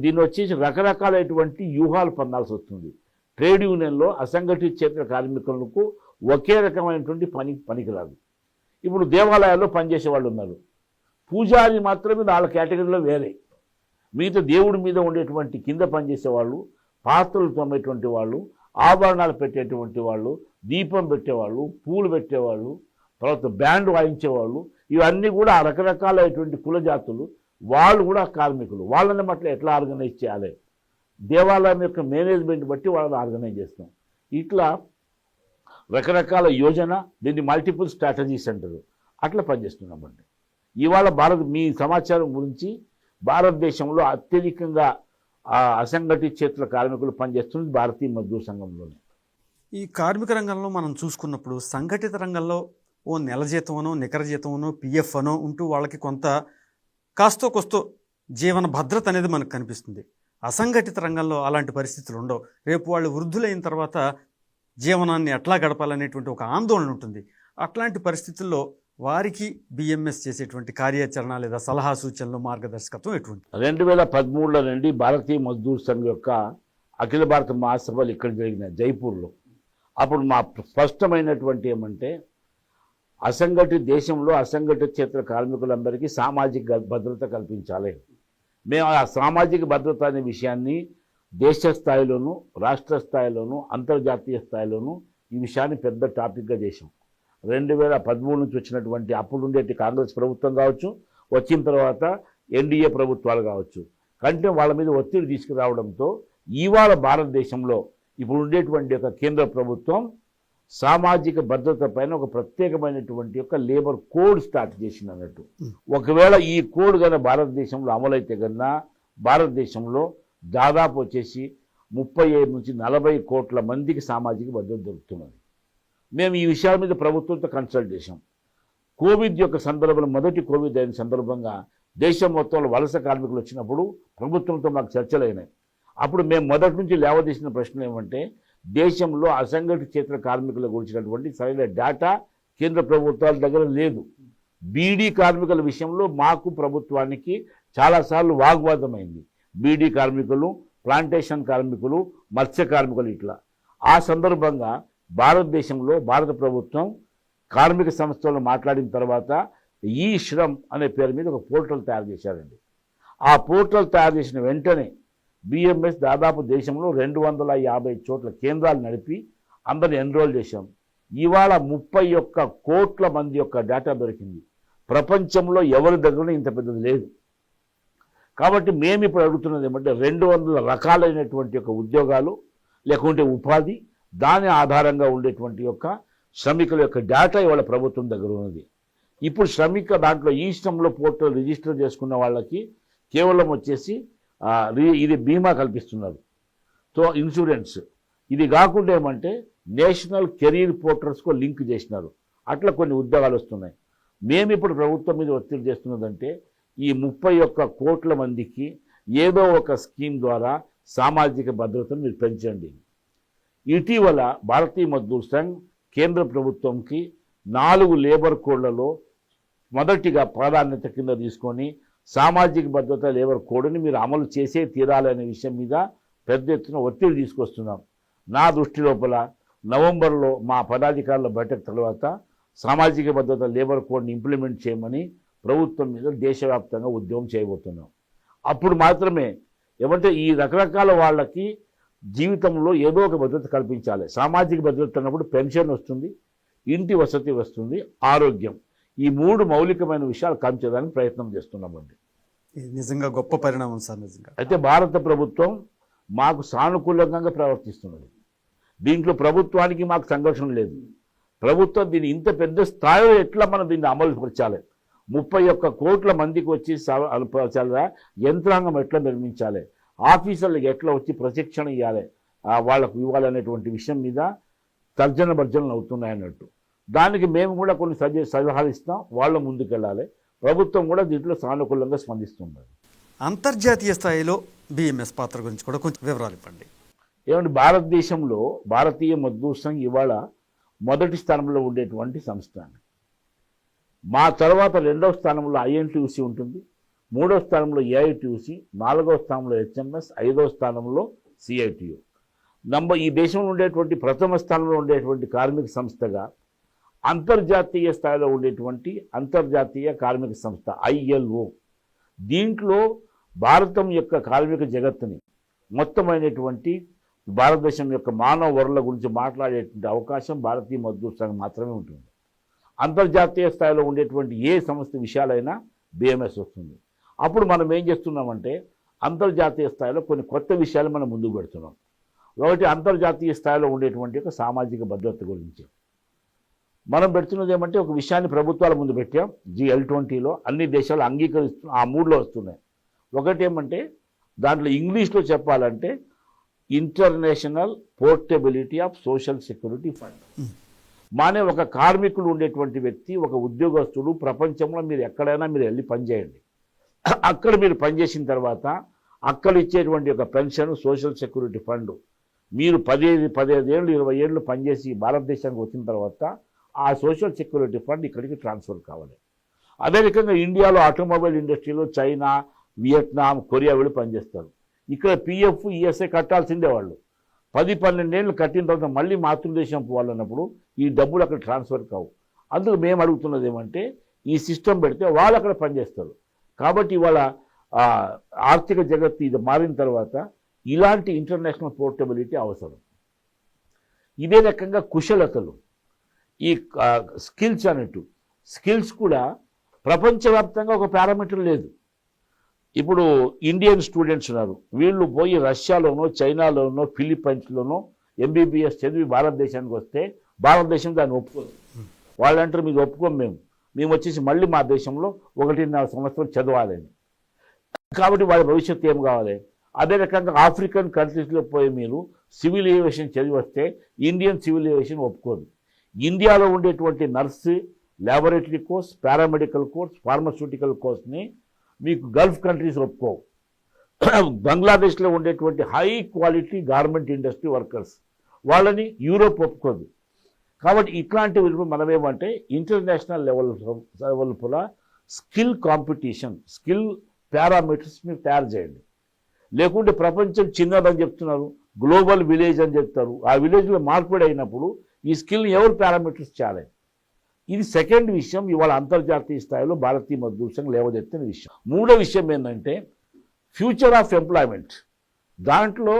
Speaker 2: దీన్ని వచ్చేసి రకరకాలైనటువంటి వ్యూహాలు పొందాల్సి వస్తుంది. ట్రేడ్ యూనియన్లో అసంఘటిత క్షేత్ర కార్మికులకు ఒకే రకమైనటువంటి పనికిరాదు. ఇప్పుడు దేవాలయాల్లో పనిచేసే వాళ్ళు ఉన్నారు, పూజారి మాత్రమే వాళ్ళ కేటగిరీలో వేరే. మిగతా దేవుడి మీద ఉండేటువంటి కింద పనిచేసేవాళ్ళు, పాత్రలు తోమేటువంటి వాళ్ళు, ఆభరణాలు పెట్టేటువంటి వాళ్ళు, దీపం పెట్టేవాళ్ళు, పూలు పెట్టేవాళ్ళు, తర్వాత బ్యాండ్ వాయించేవాళ్ళు, ఇవన్నీ కూడా రకరకాలైనటువంటి కుల జాతులు, వాళ్ళు కూడా కార్మికులు. వాళ్ళని మట్ల ఎట్లా ఆర్గనైజ్ చేయాలి, దేవాలయం యొక్క మేనేజ్మెంట్ బట్టి వాళ్ళని ఆర్గనైజ్ చేస్తాం. ఇట్లా రకరకాల యోజన, దీన్ని మల్టిపుల్ స్ట్రాటజీస్ అంటారు, అట్లా పనిచేస్తున్నామండి. ఇవాళ మీ సమాచారం గురించి భారతదేశంలో అత్యధికంగా అసంఘటిత క్షేత్ర కార్మికులు పనిచేస్తున్నది భారతీయ మజ్దూర్ సంఘంలోనే.
Speaker 1: ఈ కార్మిక రంగంలో మనం చూసుకున్నప్పుడు సంఘటిత రంగంలో ఓ నెల జీతమనో, నికర జీతమనో, పిఎఫ్ అనో ఉంటూ వాళ్ళకి కొంత కాస్తో కొస్తో జీవన భద్రత అనేది మనకు కనిపిస్తుంది. అసంఘటిత రంగంలో అలాంటి పరిస్థితులు ఉండవు. రేపు వాళ్ళు వృద్ధులైన తర్వాత జీవనాన్ని ఎట్లా గడపాలనేటువంటి ఒక ఆందోళన ఉంటుంది. అట్లాంటి పరిస్థితుల్లో వారికి బిఎంఎస్ చేసేటువంటి కార్యాచరణ లేదా సలహా సూచనలు, మార్గదర్శకత్వం ఎటువంటి?
Speaker 2: 2013 నుండి భారతీయ మజ్దూర్ సంఘ్ యొక్క అఖిల భారత మహాసభలు ఇక్కడ జరిగినాయి జైపూర్లో. అప్పుడు మా స్పష్టమైనటువంటి ఏమంటే దేశంలో అసంఘటిత క్షేత్ర కార్మికులందరికీ సామాజిక భద్రత కల్పించాలి. మేము ఆ సామాజిక భద్రత అనే విషయాన్ని దేశ స్థాయిలోనూ, రాష్ట్ర స్థాయిలోనూ, అంతర్జాతీయ స్థాయిలోనూ ఈ విషయాన్ని పెద్ద టాపిక్గా చేశాం. 2013 నుంచి వచ్చినటువంటి అప్పుడుండేటి కాంగ్రెస్ ప్రభుత్వం కావచ్చు, వచ్చిన తర్వాత ఎన్డీఏ ప్రభుత్వాలు కావచ్చు, కంటే వాళ్ళ మీద ఒత్తిడి తీసుకురావడంతో ఇవాళ భారతదేశంలో ఇప్పుడు ఉండేటువంటి యొక్క కేంద్ర ప్రభుత్వం సామాజిక భద్రత పైన ఒక ప్రత్యేకమైనటువంటి యొక్క లేబర్ కోడ్ స్టార్ట్ చేసింది అన్నట్టు. ఒకవేళ ఈ కోడ్ కన్నా భారతదేశంలో అమలైతే కన్నా భారతదేశంలో దాదాపు వచ్చేసి 35 నుంచి 40 కోట్ల మందికి సామాజిక భద్రత దొరుకుతున్నది. మేము ఈ విషయాల మీద ప్రభుత్వంతో కన్సల్ట్ చేశాం. కోవిడ్ యొక్క సందర్భంలో, మొదటి కోవిడ్ అయిన సందర్భంగా దేశం మొత్తంలో వలస కార్మికులు వచ్చినప్పుడు ప్రభుత్వంతో మాకు చర్చలు అయినాయి. అప్పుడు మేము మొదటి నుంచి లేవదీసిన ప్రశ్న ఏమంటే, దేశంలో అసంఘటిత క్షేత్ర కార్మికుల గురించినటువంటి సరైన డేటా కేంద్ర ప్రభుత్వాల దగ్గర లేదు. బీడీ కార్మికుల విషయంలో మాకు ప్రభుత్వానికి చాలాసార్లు వాగ్వాదమైంది. బీడీ కార్మికులు, ప్లాంటేషన్ కార్మికులు, మత్స్య కార్మికులు ఇట్లా. ఆ సందర్భంగా భారతదేశంలో భారత ప్రభుత్వం కార్మిక సంస్థలు మాట్లాడిన తర్వాత ఈ శ్రమ్ అనే పేరు మీద ఒక పోర్టల్ తయారు చేశారండి. ఆ పోర్టల్ తయారు చేసిన వెంటనే బిఎంఎస్ దాదాపు దేశంలో 250 చోట్ల కేంద్రాలు నడిపి అందరిని ఎన్రోల్ చేశాం. ఇవాళ 31 కోట్ల మంది యొక్క డేటా దొరికింది. ప్రపంచంలో ఎవరి దగ్గర ఇంత పెద్దది లేదు. కాబట్టి మేము ఇప్పుడు అడుగుతున్నది ఏమంటే 200 రకాలైనటువంటి యొక్క ఉద్యోగాలు లేకుంటే ఉపాధి, దాని ఆధారంగా ఉండేటువంటి యొక్క శ్రమికుల యొక్క డేటా ఇవాళ ప్రభుత్వం దగ్గర ఉన్నది. ఇప్పుడు శ్రమిక దాంట్లో ఈ శ్రమంలో పోర్టల్ రిజిస్టర్ చేసుకున్న వాళ్ళకి కేవలం వచ్చేసి ఇది బీమా కల్పిస్తున్నారు, సో ఇన్సూరెన్స్. ఇది కాకుండా ఏమంటే నేషనల్ కెరీర్ పోర్టల్స్కు లింక్ చేసినారు. అట్లా కొన్ని ఉద్యోగాలు వస్తున్నాయి. మేము ఇప్పుడు ప్రభుత్వం మీద ఒత్తిడి చేస్తున్నదంటే ఈ 31 కోట్ల మందికి ఏదో ఒక స్కీమ్ ద్వారా సామాజిక భద్రతను మీరు పెంచండి. ఇటీవల భారతీయ మజ్దూర్ సంఘ్ కేంద్ర ప్రభుత్వంకి 4 లేబర్ కోడ్లలో మొదటిగా ప్రాధాన్యత కింద తీసుకొని సామాజిక భద్రత లేబర్ కోడ్ని మీరు అమలు చేసే తీరాలనే విషయం మీద పెద్ద ఎత్తున ఒత్తిడి తీసుకొస్తున్నాం. నా దృష్టి లోపల నవంబర్లో మా పదాధికారుల బయటకు తర్వాత సామాజిక భద్రత లేబర్ కోడ్ని ఇంప్లిమెంట్ చేయమని ప్రభుత్వం మీద దేశవ్యాప్తంగా ఉద్యమం చేయబోతున్నాం. అప్పుడు మాత్రమే ఏమంటే ఈ రకరకాల వాళ్ళకి జీవితంలో ఏదో ఒక భద్రత కల్పించాలి. సామాజిక భద్రత అన్నప్పుడు పెన్షన్ వస్తుంది, ఇంటి వసతి వస్తుంది, ఆరోగ్యం. ఈ 3 మౌలికమైన విషయాలు కల్పించడానికి ప్రయత్నం చేస్తున్నామండి.
Speaker 1: ఇది నిజంగా గొప్ప పరిణామం సార్. నిజంగా
Speaker 2: అయితే భారత ప్రభుత్వం మాకు సానుకూలంగా ప్రవర్తిస్తున్నది. దీంట్లో ప్రభుత్వానికి మాకు సంఘర్షణ లేదు. ప్రభుత్వం దీన్ని ఇంత పెద్ద స్థాయిలో ఎట్లా మనం దీన్ని అమలు పరచాలి, 31 కోట్ల మందికి వచ్చి యంత్రాంగం ఎట్లా నిర్మించాలి, ఆఫీసర్లకు ఎట్లా వచ్చి ప్రశిక్షణ ఇవ్వాలి, వాళ్ళకు ఇవ్వాలనేటువంటి విషయం మీద తర్జన భర్జనలు అవుతున్నాయన్నట్టు. దానికి మేము కూడా కొన్ని సలహాలు ఇస్తాం. వాళ్ళ ముందుకెళ్ళాలి. ప్రభుత్వం కూడా దీంట్లో సానుకూలంగా స్పందిస్తున్నారు.
Speaker 1: అంతర్జాతీయ స్థాయిలో బిఎంఎస్ పాత్ర గురించి కూడా కొంచెం వివరాలు ఇవ్వండి.
Speaker 2: ఏమంటే భారతదేశంలో భారతీయ మజ్దూర్ సంఘ్ ఇవాళ మొదటి స్థానంలో ఉండేటువంటి సంస్థ. మా తర్వాత 2వ స్థానంలో ఐఎన్టీయూసీ ఉంటుంది, 3వ స్థానంలో ఏఐటీయూసీ, 4వ స్థానంలో హెచ్ఎంఎస్, 5వ స్థానంలో సిఐటియు. ఈ దేశంలో ఉండేటువంటి ప్రథమ స్థానంలో ఉండేటువంటి కార్మిక సంస్థగా అంతర్జాతీయ స్థాయిలో ఉండేటువంటి అంతర్జాతీయ కార్మిక సంస్థ ఐఎల్ఓ. దీంట్లో భారతం యొక్క కార్మిక జగత్తుని మొత్తమైనటువంటి భారతదేశం యొక్క మానవ వనరుల గురించి మాట్లాడేటువంటి అవకాశం భారతీయ మజ్దూర్ సంఘ్ మాత్రమే ఉంటుంది. అంతర్జాతీయ స్థాయిలో ఉండేటువంటి ఏ సంస్థ విషయాలైనా బిఎంఎస్ వస్తుంది. అప్పుడు మనం ఏం చేస్తున్నామంటే అంతర్జాతీయ స్థాయిలో కొన్ని కొత్త విషయాలు మనం ముందుకు పెడుతున్నాం. ఒకటి అంతర్జాతీయ స్థాయిలో ఉండేటువంటి ఒక సామాజిక భద్రత గురించి మనం పెడుతున్నది ఏమంటే ఒక విషయాన్ని ప్రభుత్వాల ముందు పెట్టాం. G20లో అన్ని దేశాలు అంగీకరిస్తూ ఆ 3లో వస్తున్నాయి. ఒకటి ఏమంటే దాంట్లో ఇంగ్లీష్లో చెప్పాలంటే international portability of social security fund. మానే ఒక కార్మికుడు ఉండేటువంటి వ్యక్తి, ఒక ఉద్యోగస్తుడు ప్రపంచంలో మీరు ఎక్కడైనా మీరు వెళ్ళి పనిచేయండి. అక్కడ మీరు పనిచేసిన తర్వాత అక్కడ ఇచ్చేటువంటి ఒక పెన్షన్, సోషల్ సెక్యూరిటీ ఫండ్ మీరు 15 ఏళ్ళు 20 ఏళ్ళు పనిచేసి భారతదేశానికి వచ్చిన తర్వాత ఆ సోషల్ సెక్యూరిటీ ఫండ్ ఇక్కడికి ట్రాన్స్ఫర్ కావాలి. అదే రకంగా ఇండియాలో ఆటోమొబైల్ ఇండస్ట్రీలో చైనా, వియత్నాం, కొరియా వెళ్ళి పనిచేస్తారు. ఇక్కడ పిఎఫ్, ఈఎస్ఐ కట్టాల్సిందే. వాళ్ళు 10-12 ఏళ్ళు కట్టిన తర్వాత మళ్ళీ మాతృదేశం పోవాలన్నప్పుడు ఈ డబ్బులు అక్కడ ట్రాన్స్ఫర్ కావు. అందుకు మేము అడుగుతున్నది ఏమంటే ఈ సిస్టమ్ పెడితే వాళ్ళు అక్కడ పనిచేస్తారు. కాబట్టి ఇవాళ ఆర్థిక జగత్తు ఇది మారిన తర్వాత ఇలాంటి ఇంటర్నేషనల్ పోర్టబిలిటీ అవసరం. ఇదే రకంగా కుశలతలు, ఈ స్కిల్స్ అన్నట్టు స్కిల్స్ కూడా ప్రపంచవ్యాప్తంగా ఒక పారామీటర్ లేదు. ఇప్పుడు ఇండియన్ స్టూడెంట్స్ ఉన్నారు, వీళ్ళు పోయి రష్యాలోనో, చైనాలోనో, ఫిలిప్పైన్స్లోనో ఎంబీబీఎస్ చదివి భారతదేశానికి వస్తే భారతదేశం దాన్ని ఒప్పుకోదు. వాళ్ళు అంటారు మీరు ఒప్పుకోం, మేము వచ్చేసి మళ్ళీ మా దేశంలో 1.5 సంవత్సరం చదవాలని. కాబట్టి వాళ్ళ భవిష్యత్తు ఏం కావాలి? అదే రకంగా ఆఫ్రికన్ కంట్రీస్లో పోయి మీరు సివిల్ ఏవియేషన్ చదివి వస్తే ఇండియన్ సివిల్ ఏవియేషన్ ఒప్పుకోదు. ఇండియాలో ఉండేటువంటి nurse, laboratory course, paramedical course, pharmaceutical కోర్స్ని మీకు గల్ఫ్ కంట్రీస్ ఒప్పుకోవు. బంగ్లాదేశ్లో ఉండేటువంటి high quality garment industry workers వాళ్ళని యూరోప్ ఒప్పుకోదు. కాబట్టి ఇట్లాంటి మనం ఏమంటే ఇంటర్నేషనల్ లెవెల్ కూడా స్కిల్ కాంపిటీషన్, స్కిల్ పారామీటర్స్ మీరు తయారు చేయండి. లేకుంటే ప్రపంచం చిన్నదని చెప్తున్నారు, గ్లోబల్ విలేజ్ అని చెప్తారు. ఆ విలేజ్లో మార్పిడి అయినప్పుడు ఈ స్కిల్ని ఎవరు పారామీటర్స్ చేయాలి? ఇది సెకండ్ విషయం. ఇవాళ అంతర్జాతీయ స్థాయిలో భారతీయ మజ్దూర్ సంఘ్ లేవదెత్తిన విషయం. మూడో విషయం ఏంటంటే ఫ్యూచర్ ఆఫ్ ఎంప్లాయ్మెంట్. దాంట్లో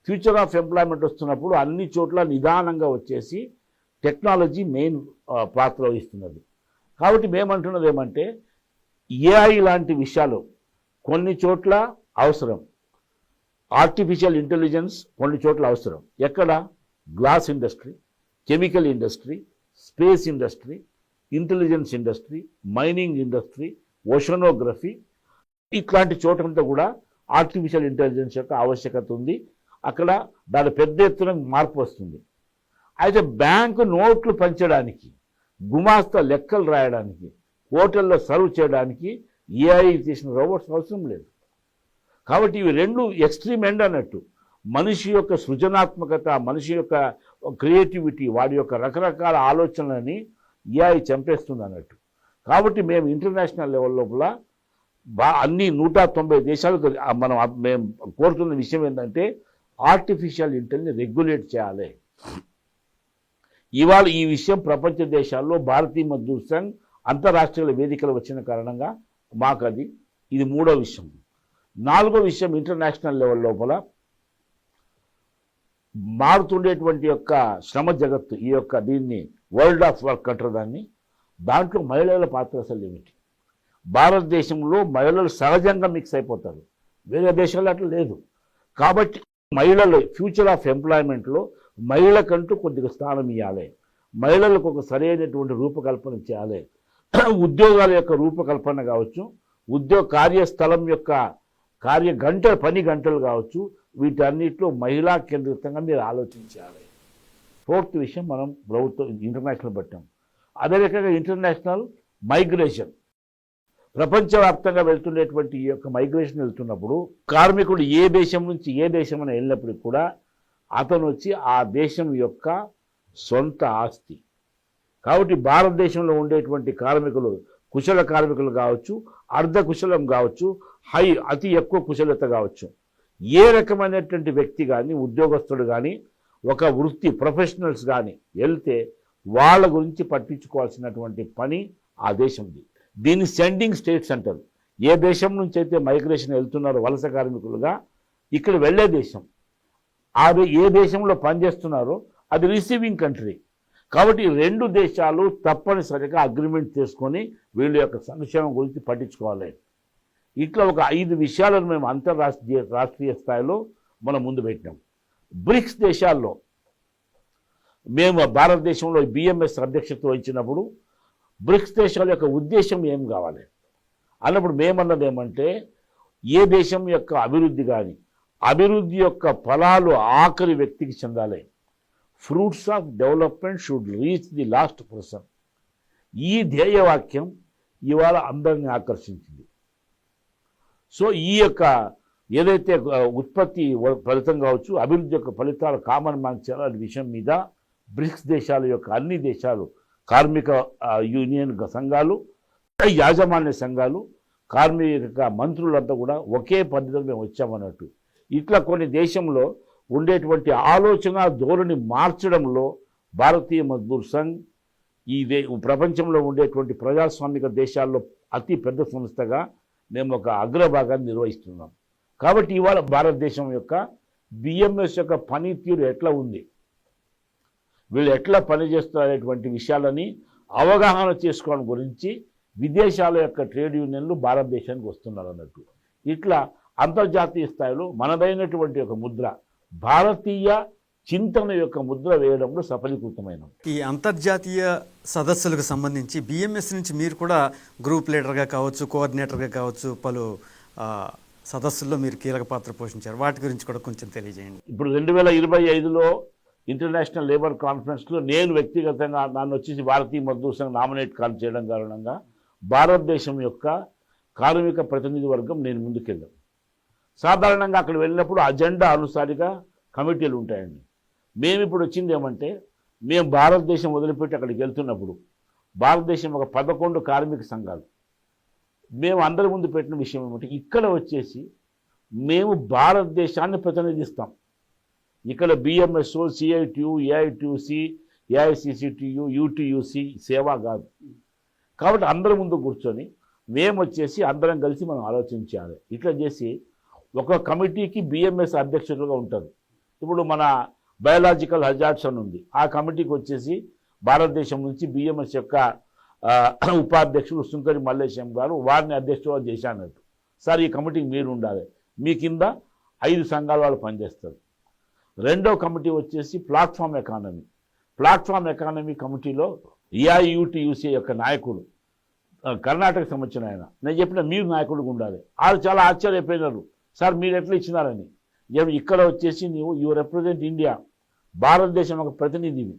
Speaker 2: ఫ్యూచర్ ఆఫ్ ఎంప్లాయ్మెంట్ వస్తున్నప్పుడు అన్ని చోట్ల నిదానంగా వచ్చేసి టెక్నాలజీ మెయిన్ పాత్ర వహిస్తున్నది. కాబట్టి మేమంటున్నది ఏమంటే ఏఐ లాంటి విషయాలు కొన్ని చోట్ల అవసరం, ఆర్టిఫిషియల్ ఇంటెలిజెన్స్ కొన్ని చోట్ల అవసరం. ఎక్కడ? Glass industry, chemical industry, space industry, intelligence industry, mining industry, oceanography, ఇట్లాంటి చోటంతా కూడా ఆర్టిఫిషియల్ ఇంటెలిజెన్స్ యొక్క ఆవశ్యకత ఉంది. అక్కడ దాని పెద్ద ఎత్తున మార్పు వస్తుంది. అయితే బ్యాంకు నోట్లు పంచడానికి, గుమాస్తా లెక్కలు రాయడానికి, హోటల్లో సర్వ్ చేయడానికి ఏఐ చేసిన రోబోట్స్ అవసరం లేదు. కాబట్టి ఇవి రెండు ఎక్స్ట్రీమ్ ఎండ్ అన్నట్టు. మనిషి యొక్క సృజనాత్మకత, మనిషి యొక్క క్రియేటివిటీ, వాడి యొక్క రకరకాల ఆలోచనలని ఏఐ చంపేస్తుంది అన్నట్టు. కాబట్టి మేము ఇంటర్నేషనల్ లెవెల్ లోపల అన్ని 190 దేశాలకు మేము కోరుతున్న విషయం ఏంటంటే ఆర్టిఫిషియల్ ఇంటెలిజెన్స్ రెగ్యులేట్ చేయాలి. ఇవాళ ఈ విషయం ప్రపంచ దేశాల్లో భారతీయ మజ్దూర్ సంఘ్ అంతరాష్ట్రీయ వేదికలు వచ్చిన కారణంగా మాకు ఇది 3వ విషయం. 4వ విషయం, ఇంటర్నేషనల్ లెవెల్ లోపల మారుతుండేటువంటి యొక్క శ్రమ జగత్తు, ఈ యొక్క దీన్ని వరల్డ్ ఆఫ్ వర్క్ అంటారు దాన్ని. దాంట్లో మహిళల పాత్ర అసలు ఏమిటి? భారతదేశంలో మహిళలు సహజంగా మిక్స్ అయిపోతారు, వేరే దేశాల్లో అట్లా లేదు. కాబట్టి మహిళలు ఫ్యూచర్ ఆఫ్ ఎంప్లాయ్మెంట్లో మహిళకంటూ కొద్దిగా స్థానం ఇవ్వాలి, మహిళలకు ఒక సరైనటువంటి రూపకల్పన చేయాలి. ఉద్యోగాల యొక్క రూపకల్పన కావచ్చు, ఉద్యోగ కార్యస్థలం యొక్క పని గంటలు కావచ్చు, వీటన్నిటిలో మహిళా కేంద్రితంగా మీరు ఆలోచించాలి. 4th విషయం, మనం ప్రభుత్వం ఇంటర్నేషనల్ పెట్టాం. అదే రకంగా ఇంటర్నేషనల్ మైగ్రేషన్, ప్రపంచవ్యాప్తంగా వెళ్తుండేటువంటి ఈ యొక్క మైగ్రేషన్ వెళ్తున్నప్పుడు కార్మికుడు ఏ దేశం నుంచి ఏ దేశం అని వెళ్ళినప్పటికి కూడా అతను వచ్చి ఆ దేశం యొక్క సొంత ఆస్తి. కాబట్టి భారతదేశంలో ఉండేటువంటి కార్మికులు కుశల కార్మికులు కావచ్చు, అర్ధ కుశలం కావచ్చు, అతి ఎక్కువ కుశలత కావచ్చు, ఏ రకమైనటువంటి వ్యక్తి కానీ, ఉద్యోగస్తుడు కానీ, ఒక వృత్తి ప్రొఫెషనల్స్ కానీ వెళ్తే వాళ్ళ గురించి పట్టించుకోవాల్సినటువంటి పని ఆ దేశంది. దీన్ని సెండింగ్ స్టేట్స్ అంటారు. ఏ దేశం నుంచి అయితే మైగ్రేషన్ వెళ్తున్నారో వలస కార్మికులుగా, ఇక్కడ వెళ్ళే దేశం, ఏ దేశంలో పనిచేస్తున్నారో అది రిసీవింగ్ కంట్రీ. కాబట్టి 2 దేశాలు తప్పనిసరిగా అగ్రిమెంట్ చేసుకొని వీళ్ళ యొక్క సంక్షేమం గురించి పట్టించుకోవాలి. ఇట్లా ఒక 5 విషయాలను మేము రాష్ట్రీయ స్థాయిలో మనం ముందు పెట్టినాం. బ్రిక్స్ దేశాల్లో మేము భారతదేశంలో బిఎంఎస్ అధ్యక్షత వహించినప్పుడు బ్రిక్స్ దేశాల యొక్క ఉద్దేశం ఏం కావాలి అన్నప్పుడు మేమన్నది ఏమంటే, ఏ దేశం యొక్క అభివృద్ధి కానీ, అభివృద్ధి యొక్క ఫలాలు ఆఖరి వ్యక్తికి చెందాలి. Fruits of development should reach the last person. ఈ ధ్యేయవాక్యం ఇవాళ అందరినీ ఆకర్షించింది. సో ఈ యొక్క ఏదైతే ఉత్పత్తి ఫలితం కావచ్చు, అభివృద్ధి యొక్క ఫలితాలు కామన్ మ్యాన్ చేయాలనే విషయం మీద బ్రిక్స్ దేశాల యొక్క అన్ని దేశాలు, కార్మిక యూనియన్ సంఘాలు, యాజమాన్య సంఘాలు, కార్మిక మంత్రులంతా కూడా ఒకే పద్ధతిలో మేము వచ్చామన్నట్టు. ఇట్లా కొన్ని దేశంలో ఉండేటువంటి ఆలోచన ధోరణి మార్చడంలో భారతీయ మజ్దూర్ సంఘ్ ఈ ప్రపంచంలో ఉండేటువంటి ప్రజాస్వామిక దేశాల్లో అతి పెద్ద సంస్థగా మేము ఒక అగ్రభాగాన్ని నిర్వహిస్తున్నాం. కాబట్టి ఇవాళ భారతదేశం యొక్క బిఎంఎస్ యొక్క పనితీరు ఎట్లా ఉంది, వీళ్ళు ఎట్లా పనిచేస్తున్నారనేటువంటి విషయాలని అవగాహన చేసుకోవడం గురించి విదేశాల యొక్క ట్రేడ్ యూనియన్లు భారతదేశానికి వస్తున్నారు అన్నట్టు. ఇట్లా అంతర్జాతీయ స్థాయిలో మనదైనటువంటి ఒక ముద్ర, భారతీయ చింతన యొక్క ముద్ర వేయడంలో సఫలీకృతమైన
Speaker 1: ఈ అంతర్జాతీయ సదస్సులకు సంబంధించి బిఎంఎస్ నుంచి మీరు కూడా గ్రూప్ లీడర్గా కావచ్చు, కోఆర్డినేటర్గా కావచ్చు, పలు సదస్సుల్లో మీరు కీలక పాత్ర పోషించారు. వాటి గురించి కూడా కొంచెం తెలియజేయండి.
Speaker 2: ఇప్పుడు 2025లో ఇంటర్నేషనల్ లేబర్ కాన్ఫరెన్స్లో నేను వ్యక్తిగతంగా నన్ను వచ్చేసి భారతీయ మజ్దూర్ సంఘ్ నామినేట్ చేయడం కారణంగా భారతదేశం యొక్క కార్మిక ప్రతినిధి వర్గం నేను ముందుకెళ్ళాను. సాధారణంగా అక్కడ వెళ్ళినప్పుడు అజెండా అనుసారిగా కమిటీలు ఉంటాయండి. మేము ఇప్పుడు వచ్చింది ఏమంటే, మేము భారతదేశం వదిలిపెట్టి అక్కడికి వెళ్తున్నప్పుడు భారతదేశం ఒక 11 కార్మిక సంఘాలు మేము అందరి ముందు పెట్టిన విషయం ఏమంటే, ఇక్కడ వచ్చేసి మేము భారతదేశాన్ని ప్రతినిధిస్తాం. ఇక్కడ బిఎంఎస్ఓ, సిఐటియు, ఏఐటియుసి, ఏఐసిసిటియు, యూటీయూసి సేవ కాదు. కాబట్టి అందరి ముందు కూర్చొని మేము వచ్చేసి అందరం కలిసి మనం ఆలోచించాలి. ఇట్లా చేసి ఒక కమిటీకి బిఎంఎస్ అధ్యక్షులుగా ఉంటారు. ఇప్పుడు మన బయోలాజికల్ హజార్డ్స్ అని ఉంది, ఆ కమిటీకి వచ్చేసి భారతదేశం నుంచి బిఎంఎస్ యొక్క ఉపాధ్యక్షులు సుంకరి మల్లేశం గారు వారిని అధ్యక్షులుగా చేశానట్టు. సార్ ఈ కమిటీకి మీరు ఉండాలి, మీ కింద 5 సంఘాల వాళ్ళు పనిచేస్తారు. రెండో కమిటీ వచ్చేసి ప్లాట్ఫామ్ ఎకానమీ కమిటీలో ఏఐయుటియుసి యొక్క నాయకుడు కర్ణాటక సంబంధించిన ఆయన, నేను చెప్పిన మీరు నాయకుడిగా ఉండాలి. వాళ్ళు చాలా ఆశ్చర్యపోయినారు, సార్ మీరు ఎట్లా ఇచ్చినారని. ఇక్కడ వచ్చేసి యూ రిప్రజెంట్ ఇండియా, భారతదేశం ఒక ప్రతినిధిని,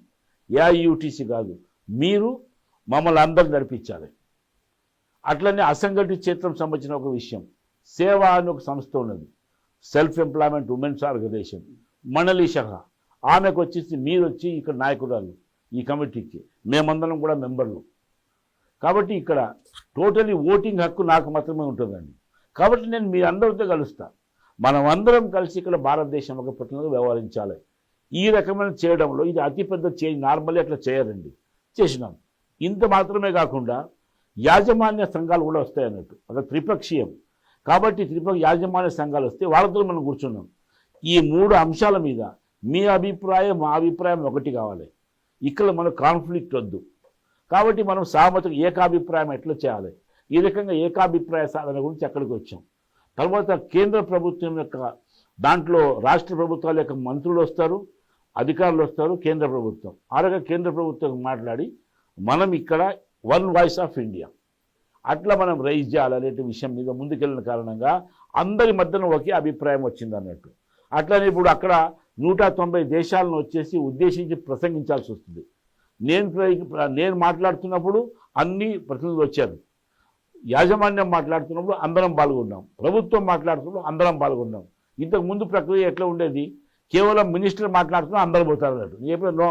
Speaker 2: ఏఐయుటిసి కాదు, మీరు మమ్మల్ని అందరూ నడిపించాలి. అట్లనే అసంఘటిత క్షేత్రం సంబంధించిన ఒక విషయం, సేవా అని ఒక సంస్థ ఉన్నది, self employment women's organisation, మనలి Shah, ఆమెకు వచ్చేసి మీరు వచ్చి ఇక్కడ నాయకురాలు ఈ కమిటీకి, మేమందరం కూడా మెంబర్లు. కాబట్టి ఇక్కడ టోటలీ ఓటింగ్ హక్కు నాకు మాత్రమే ఉంటుందండి. కాబట్టి నేను మీ అందరితో కలుస్తాను, మనం అందరం కలిసి ఇక్కడ భారతదేశం ఒక ప్రతినిధిగా వ్యవహరించాలి. ఈ రకమైన చేయడంలో ఇది అతిపెద్ద చేంజ్, నార్మల్లీ అట్లా చేయరండి, చేసినాం. ఇంత మాత్రమే కాకుండా యాజమాన్య సంఘాలు కూడా వస్తాయి అన్నట్టు, ఒక త్రిపక్షీయం. కాబట్టి యాజమాన్య సంఘాలు వస్తే వాళ్ళతో మనం కూర్చున్నాం. ఈ 3 అంశాల మీద మీ అభిప్రాయం మా అభిప్రాయం ఒకటి కావాలి. ఇక్కడ మనకు కాన్ఫ్లిక్ట్ వద్దు. కాబట్టి మనం సహమతం ఏకాభిప్రాయం ఎట్లా చేయాలి, ఈ రకంగా ఏకాభిప్రాయ సాధన గురించి అక్కడికి వచ్చాం. తర్వాత కేంద్ర ప్రభుత్వం యొక్క దాంట్లో రాష్ట్ర ప్రభుత్వాల యొక్క మంత్రులు వస్తారు, అధికారులు వస్తారు, కేంద్ర ప్రభుత్వం. ఆ రకంగా కేంద్ర ప్రభుత్వం మాట్లాడి మనం ఇక్కడ వన్ వాయిస్ ఆఫ్ ఇండియా అట్లా మనం రైజ్ చేయాలనే విషయం మీద ముందుకెళ్ళిన కారణంగా అందరి మధ్యన ఒకే అభిప్రాయం వచ్చింది అన్నట్టు. అట్లనే ఇప్పుడు అక్కడ 190 దేశాలను వచ్చేసి ఉద్దేశించి ప్రసంగించాల్సి వస్తుంది. నేను మాట్లాడుతున్నప్పుడు అన్ని ప్రతినిధులు వచ్చారు, యాజమాన్యం మాట్లాడుతున్నప్పుడు అందరం పాల్గొన్నాం, ప్రభుత్వం మాట్లాడుతున్నప్పుడు అందరం పాల్గొన్నాం. ఇంతకు ముందు ప్రక్రియ ఎట్లా ఉండేది, కేవలం మినిస్టర్ మాట్లాడుతున్నా అందరూ పోతారు అన్నట్టు. ఎప్పుడు నో,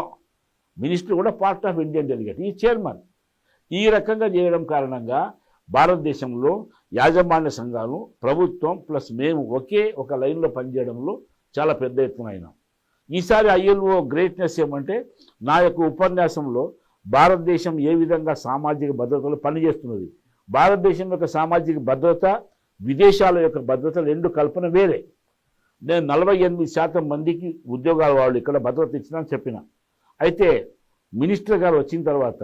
Speaker 2: మినిస్టర్ కూడా పార్ట్ ఆఫ్ ఇండియన్ డెలిగేట్, ఈ చైర్మన్. ఈ రకంగా చేయడం కారణంగా భారతదేశంలో యాజమాన్య సంఘాలు, ప్రభుత్వం ప్లస్ మేము ఒకే ఒక లైన్లో పనిచేయడంలో చాలా పెద్ద ఎత్తున అయినాం. ఈసారి ఐఎల్ఓ గ్రేట్నెస్ ఏమంటే, నా యొక్క ఉపన్యాసంలో భారతదేశం ఏ విధంగా సామాజిక భద్రతలో పనిచేస్తున్నది, భారతదేశం యొక్క సామాజిక భద్రత, విదేశాల యొక్క భద్రత రెండు కల్పన వేరే. నేను 48% మందికి ఉద్యోగాల వాళ్ళు ఇక్కడ భద్రత ఇచ్చినా చెప్పిన. అయితే మినిస్టర్ గారు వచ్చిన తర్వాత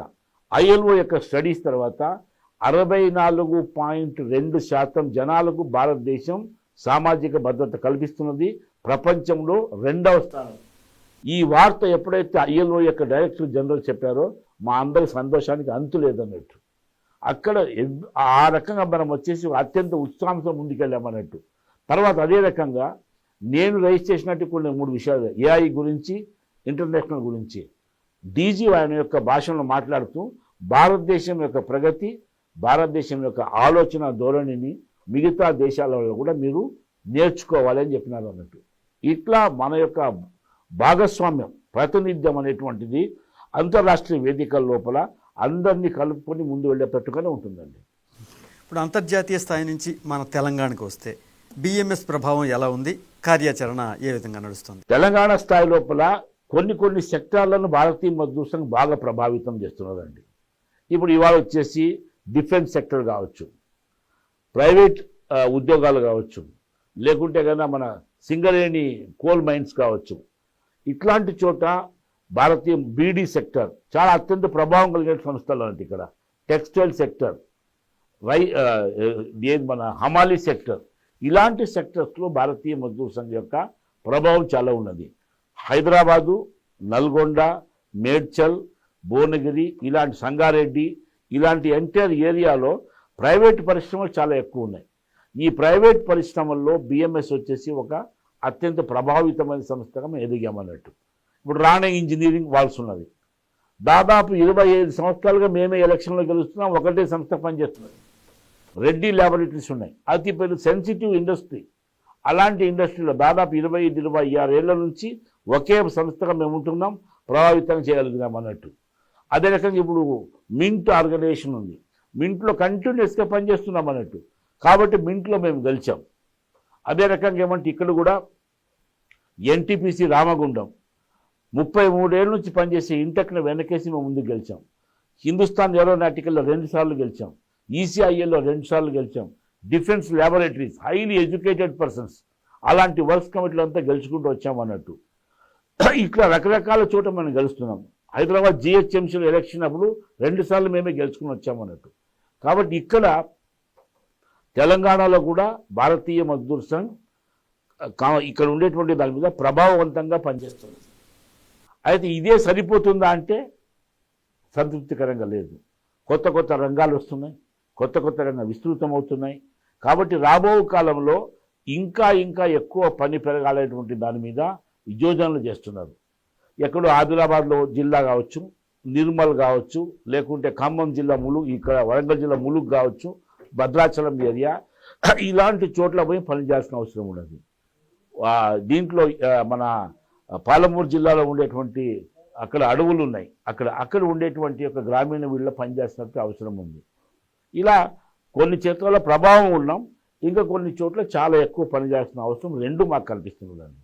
Speaker 2: ఐఎల్ఓ యొక్క స్టడీస్ తర్వాత 64.2% జనాలకు భారతదేశం సామాజిక భద్రత కల్పిస్తున్నది, ప్రపంచంలో 2వ స్థానం. ఈ వార్త ఎప్పుడైతే ఐఎల్ఓ యొక్క డైరెక్టర్ జనరల్ చెప్పారో మా అందరి సంతోషానికి అంతు లేదన్నట్టు. అక్కడ ఆ రకంగా మనం వచ్చేసి అత్యంత ఉత్సాహంతో ముందుకెళ్ళామన్నట్టు. తర్వాత అదే రకంగా నేను రైజ్ చేసినట్టు కొన్ని 3 విషయాలు, ఏఐ గురించి, ఇంటర్నేషనల్ గురించి. డీజీ ఆయన యొక్క భాషలో మాట్లాడుతూ భారతదేశం యొక్క ప్రగతి, భారతదేశం యొక్క ఆలోచన ధోరణిని మిగతా దేశాలలో కూడా మీరు నేర్చుకోవాలి అని చెప్పినారు అన్నట్టు. ఇట్లా మన యొక్క భాగస్వామ్యం, ప్రాతినిధ్యం అనేటువంటిది అంతర్రాష్ట్రీయ వేదికల లోపల అందరినీ కలుపుకొని ముందు వెళ్ళేటట్టుగానే ఉంటుందండి.
Speaker 1: ఇప్పుడు అంతర్జాతీయ స్థాయి నుంచి మన తెలంగాణకు వస్తే బిఎంఎస్ ప్రభావం ఎలా ఉంది, కార్యాచరణ ఏ విధంగా నడుస్తుంది?
Speaker 2: తెలంగాణ స్థాయి లోపల కొన్ని సెక్టార్లను భారతీయ మజ్దూర్ సంఘ్ బాగా ప్రభావితం చేస్తున్నదండి. ఇప్పుడు ఇవాళ వచ్చేసి డిఫెన్స్ సెక్టర్ కావచ్చు, ప్రైవేట్ ఉద్యోగాలు కావచ్చు, లేకుంటే కన్నా మన సింగరేణి కోల్ మైన్స్ కావచ్చు, ఇట్లాంటి చోట భారతీయ బీడీ సెక్టర్ చాలా అత్యంత ప్రభావం కలిగిన సంస్థలు అంటే ఇక్కడ టెక్స్టైల్ సెక్టర్, మన హమాలీ సెక్టర్, ఇలాంటి సెక్టర్స్లో భారతీయ మజ్దూర్ సంఘ్ యొక్క ప్రభావం చాలా ఉన్నది. హైదరాబాదు, నల్గొండ, మేడ్చల్, భువనగిరి, ఇలాంటి సంగారెడ్డి, ఇలాంటి ఎంటైర్ ఏరియాలో ప్రైవేట్ పరిశ్రమలు చాలా ఎక్కువ ఉన్నాయి. ఈ ప్రైవేట్ పరిశ్రమల్లో బిఎంఎస్ వచ్చేసి ఒక అత్యంత ప్రభావితమైన సంస్థగా మేము ఎదిగామన్నట్టు. ఇప్పుడు రాణే ఇంజనీరింగ్ వాల్స్ ఉన్నది, దాదాపు 25 సంవత్సరాలుగా మేమే ఎలక్షన్లో గెలుస్తున్నాం, ఒకటే సంస్థ పనిచేస్తున్నది. రెడ్డి ల్యాబొరేటరీస్ ఉన్నాయి, అతి పెద్ద సెన్సిటివ్ ఇండస్ట్రీ. అలాంటి ఇండస్ట్రీలో దాదాపు 25-26 ఏళ్ల నుంచి ఒకే సంస్థగా మేము ఉంటున్నాం, ప్రభావితం చేయగలిగినాం అన్నట్టు. అదే రకంగా ఇప్పుడు మింట్ ఆర్గనైజేషన్ ఉంది, మింట్లో కంటిన్యూస్గా పనిచేస్తున్నాం అన్నట్టు. కాబట్టి మింట్లో మేము గెలిచాం. అదే రకంగా ఏమంటే ఇక్కడ కూడా ఎన్టీపీసీ రామగుండం 33 ఏళ్ళ నుంచి పనిచేసే ఇంటెక్ను వెనకేసి మేము ముందుకు గెలిచాం. హిందుస్థాన్ ఏరోనాటికల్లో 2 సార్లు గెలిచాం, ఈసీఐఎల్లో 2 సార్లు గెలిచాం. Defence laboratories, highly educated persons, అలాంటి వర్క్స్ కమిటీలు అంతా గెలుచుకుంటూ వచ్చామన్నట్టు. ఇట్లా రకరకాల చోట మనం గెలుస్తున్నాం. హైదరాబాద్ జిహెచ్ఎంసీలో ఎలక్షన్ అప్పుడు 2 సార్లు మేమే గెలుచుకుని వచ్చామన్నట్టు. కాబట్టి ఇక్కడ తెలంగాణలో కూడా భారతీయ మజ్దూర్ సంఘ్ ఇక్కడ ఉండేటువంటి దాని మీద ప్రభావవంతంగా పనిచేస్తుంది. అయితే ఇదే సరిపోతుందా అంటే సంతృప్తికరంగా లేదు. కొత్త రంగాలు వస్తున్నాయి, కొత్త రంగాలు విస్తృతం అవుతున్నాయి. కాబట్టి రాబో కాలంలో ఇంకా ఎక్కువ పని పెరగాలనేటువంటి దాని మీద యోజనలు చేస్తున్నారు. ఎక్కడో ఆదిలాబాద్లో జిల్లా కావచ్చు, నిర్మల్ కావచ్చు, లేకుంటే ఖమ్మం జిల్లా ములుగు, ఇక్కడ వరంగల్ జిల్లా ములుగు కావచ్చు, భద్రాచలం ఏరియా, ఇలాంటి చోట్ల పోయి పనిచేయాల్సిన అవసరం ఉన్నది. దీంట్లో మన పాలమూరు జిల్లాలో ఉండేటువంటి అక్కడ అడవులు ఉన్నాయి, అక్కడ ఉండేటువంటి ఒక గ్రామీణ వీళ్ళ పనిచేసినట్టు అవసరం ఉంది. ఇలా కొన్ని క్షేత్రాల ప్రభావం ఉన్నాం, ఇంకా కొన్ని చోట్ల చాలా ఎక్కువ పనిచేయాల్సిన అవసరం రెండు మాకు కనిపిస్తున్నదండి.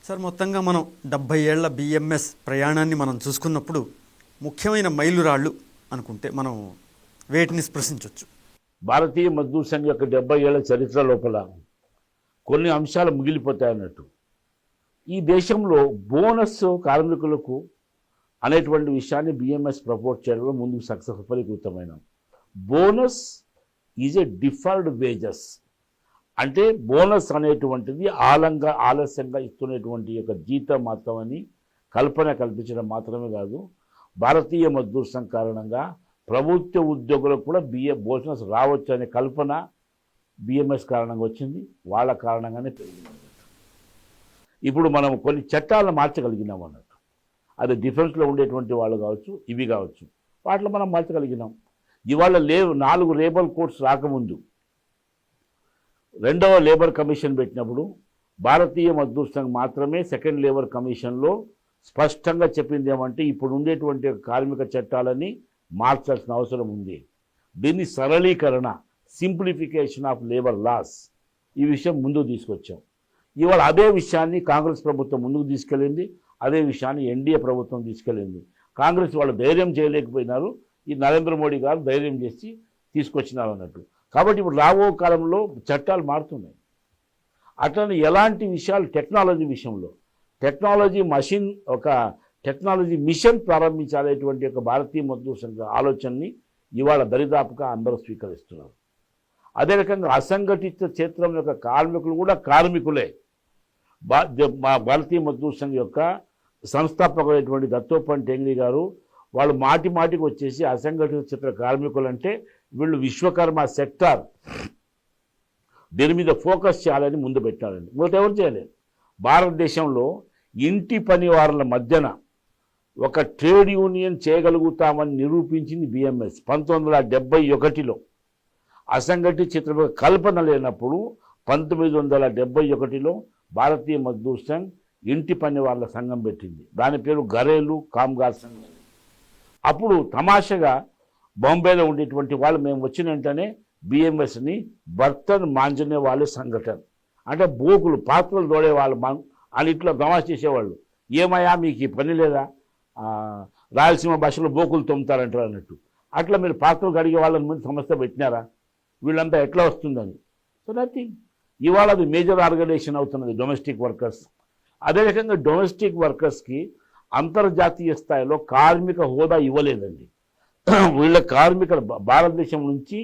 Speaker 1: సార్, మొత్తంగా మనం 70 ఏళ్ల బిఎంఎస్ ప్రయాణాన్ని మనం చూసుకున్నప్పుడు ముఖ్యమైన మైలురాళ్ళు అనుకుంటే మనం వేటిని స్పృశించవచ్చు?
Speaker 2: భారతీయ మజ్దూర్ సంఘ్ యొక్క 70 ఏళ్ల చరిత్ర లోపల కొన్ని అంశాలు మిగిలిపోతాయన్నట్టు. ఈ దేశంలో బోనస్ కార్మికులకు అనేటువంటి విషయాన్ని బిఎంఎస్ ప్రపోజ్ చేయడంలో ముందుకు సఫలీకృతమైన. Bonus is a deferred wages, అంటే బోనస్ అనేటువంటిది ఆలస్యంగా ఇస్తున్నటువంటి యొక్క జీతం మాత్రమని కల్పన కల్పించడం మాత్రమే కాదు, భారతీయ మజ్దూర్ సంఘ్ కారణంగా ప్రభుత్వ ఉద్యోగులకు కూడా బోనస్ రావచ్చు అనే కల్పన బిఎంఎస్ కారణంగా వచ్చింది, వాళ్ళ కారణంగానే పెరిగింది. ఇప్పుడు మనం కొన్ని చట్టాలను మార్చగలిగినాం అన్నట్టు. అది డిఫెన్స్లో ఉండేటువంటి వాళ్ళు కావచ్చు, ఇవి కావచ్చు, వాటిలో మనం మార్చగలిగినాం. ఇవాళ 4 లేబర్ కోడ్స్ రాకముందు రెండవ లేబర్ కమిషన్ పెట్టినప్పుడు భారతీయ మజ్దూర్ సంఘ్ మాత్రమే సెకండ్ లేబర్ కమిషన్లో స్పష్టంగా చెప్పింది ఏమంటే ఇప్పుడు ఉండేటువంటి కార్మిక చట్టాలని మార్చాల్సిన అవసరం ఉంది. దీన్ని సరళీకరణ, సింప్లిఫికేషన్ ఆఫ్ లేబర్ లాస్, ఈ విషయం ముందుకు తీసుకొచ్చాం. ఇవాళ అదే విషయాన్ని కాంగ్రెస్ ప్రభుత్వం ముందుకు తీసుకెళ్ళింది, అదే విషయాన్ని ఎన్డీఏ ప్రభుత్వం తీసుకెళ్ళింది. కాంగ్రెస్ వాళ్ళు ధైర్యం చేయలేకపోయినారు, ఈ నరేంద్ర మోడీ గారు ధైర్యం చేసి తీసుకొచ్చినారు అన్నట్టు. కాబట్టి ఇప్పుడు రాబో కాలంలో చట్టాలు మారుతున్నాయి. అట్లనే ఎలాంటి విషయాలు టెక్నాలజీ విషయంలో టెక్నాలజీ మిషన్ ప్రారంభించాలనేటువంటి ఒక భారతీయ మజ్దూర్ సంఘ ఆలోచనని ఇవాళ దరిదాపుగా అందరూ స్వీకరిస్తున్నారు. అదే రకంగా అసంఘటిత క్షేత్రం యొక్క కార్మికులు కూడా కార్మికులే. భారతీయ మజ్దూర్ సంఘ్ యొక్క సంస్థాపకులైనటువంటి దత్తోపంత్ ఠేంగ్డీ గారు వాళ్ళు మాటికి వచ్చేసి అసంఘటిత క్షేత్ర కార్మికులు అంటే వీళ్ళు విశ్వకర్మ సెక్టార్, దీని మీద ఫోకస్ చేయాలని ముందు పెట్టారండి. మొదట ఎవరు చేయలేదు. భారతదేశంలో ఇంటి పనివారుల మధ్యన ఒక ట్రేడ్ యూనియన్ చేయగలుగుతామని నిరూపించింది బిఎంఎస్ 1971లో. అసంఘటిత క్షేత్ర కల్పన లేనప్పుడు 1971లో భారతీయ మజ్దూర్ సంఘ్ ఇంటి పనివారుల సంఘం పెట్టింది. దాని పేరు ఘరేలు కామ్గార్ సంఘం. అప్పుడు తమాషగా బాంబేలో ఉండేటువంటి వాళ్ళు మేము వచ్చిన వెంటనే బిఎంఎస్ని బర్తన్ మాంజనే వాళ్ళ సంఘటన, అంటే బోకులు పాత్రలు తోడే వాళ్ళు అని ఇట్లా తమాష చేసేవాళ్ళు. ఏమయ్యా మీకు ఈ పని లేదా, రాయలసీమ భాషలో బోకులు తొమ్ముతారంటారు అన్నట్టు. అట్లా మీరు పాత్రలు కడిగే వాళ్ళని ముందు సంస్థ పెట్టినారా, వీళ్ళంతా ఎట్లా వస్తుందని. So nothing. ఇవాళ అది మేజర్ ఆర్గనైజేషన్ అవుతున్నది డొమెస్టిక్ వర్కర్స్. అదే రకంగా డొమెస్టిక్ వర్కర్స్కి అంతర్జాతీయ స్థాయిలో కార్మిక హోదా ఇవ్వలేదండి. వీళ్ళ కార్మికులు భారతదేశం నుంచి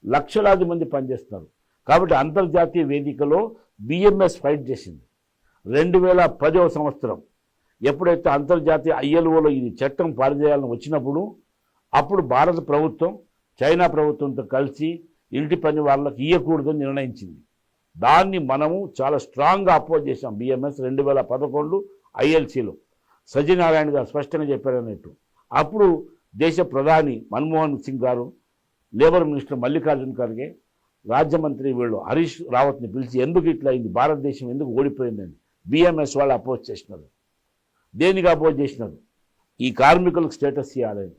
Speaker 2: లక్షలాది మంది పనిచేస్తున్నారు. కాబట్టి అంతర్జాతీయ వేదికలో బిఎంఎస్ ఫైట్ చేసింది. 2010వ సంవత్సరం ఎప్పుడైతే అంతర్జాతీయ ఐఎల్ఓలో ఇది చట్టం పారిచేయాలని వచ్చినప్పుడు అప్పుడు భారత ప్రభుత్వం చైనా ప్రభుత్వంతో కలిసి ఇంటి పని వాళ్ళకి ఇవ్వకూడదని నిర్ణయించింది. దాన్ని మనము చాలా స్ట్రాంగ్గా అపోజ్ చేసాం. బిఎంఎస్ 2011 ఐఎల్సీలో సత్యనారాయణ గారు స్పష్టంగా చెప్పారన్నట్టు. అప్పుడు దేశ ప్రధాని మన్మోహన్ సింగ్ గారు, లేబర్ మినిస్టర్ మల్లికార్జున్ ఖర్గే, రాజ్య మంత్రి వీళ్ళు హరీష్ రావత్ని పిలిచి ఎందుకు ఇట్లా అయింది, భారతదేశం ఎందుకు ఓడిపోయిందని బిఎంఎస్ వాళ్ళు అపోజ్ చేసినారు. దేనికి అపోజ్ చేసినారు? ఈ కార్మికులకు స్టేటస్ ఇవ్వాలని.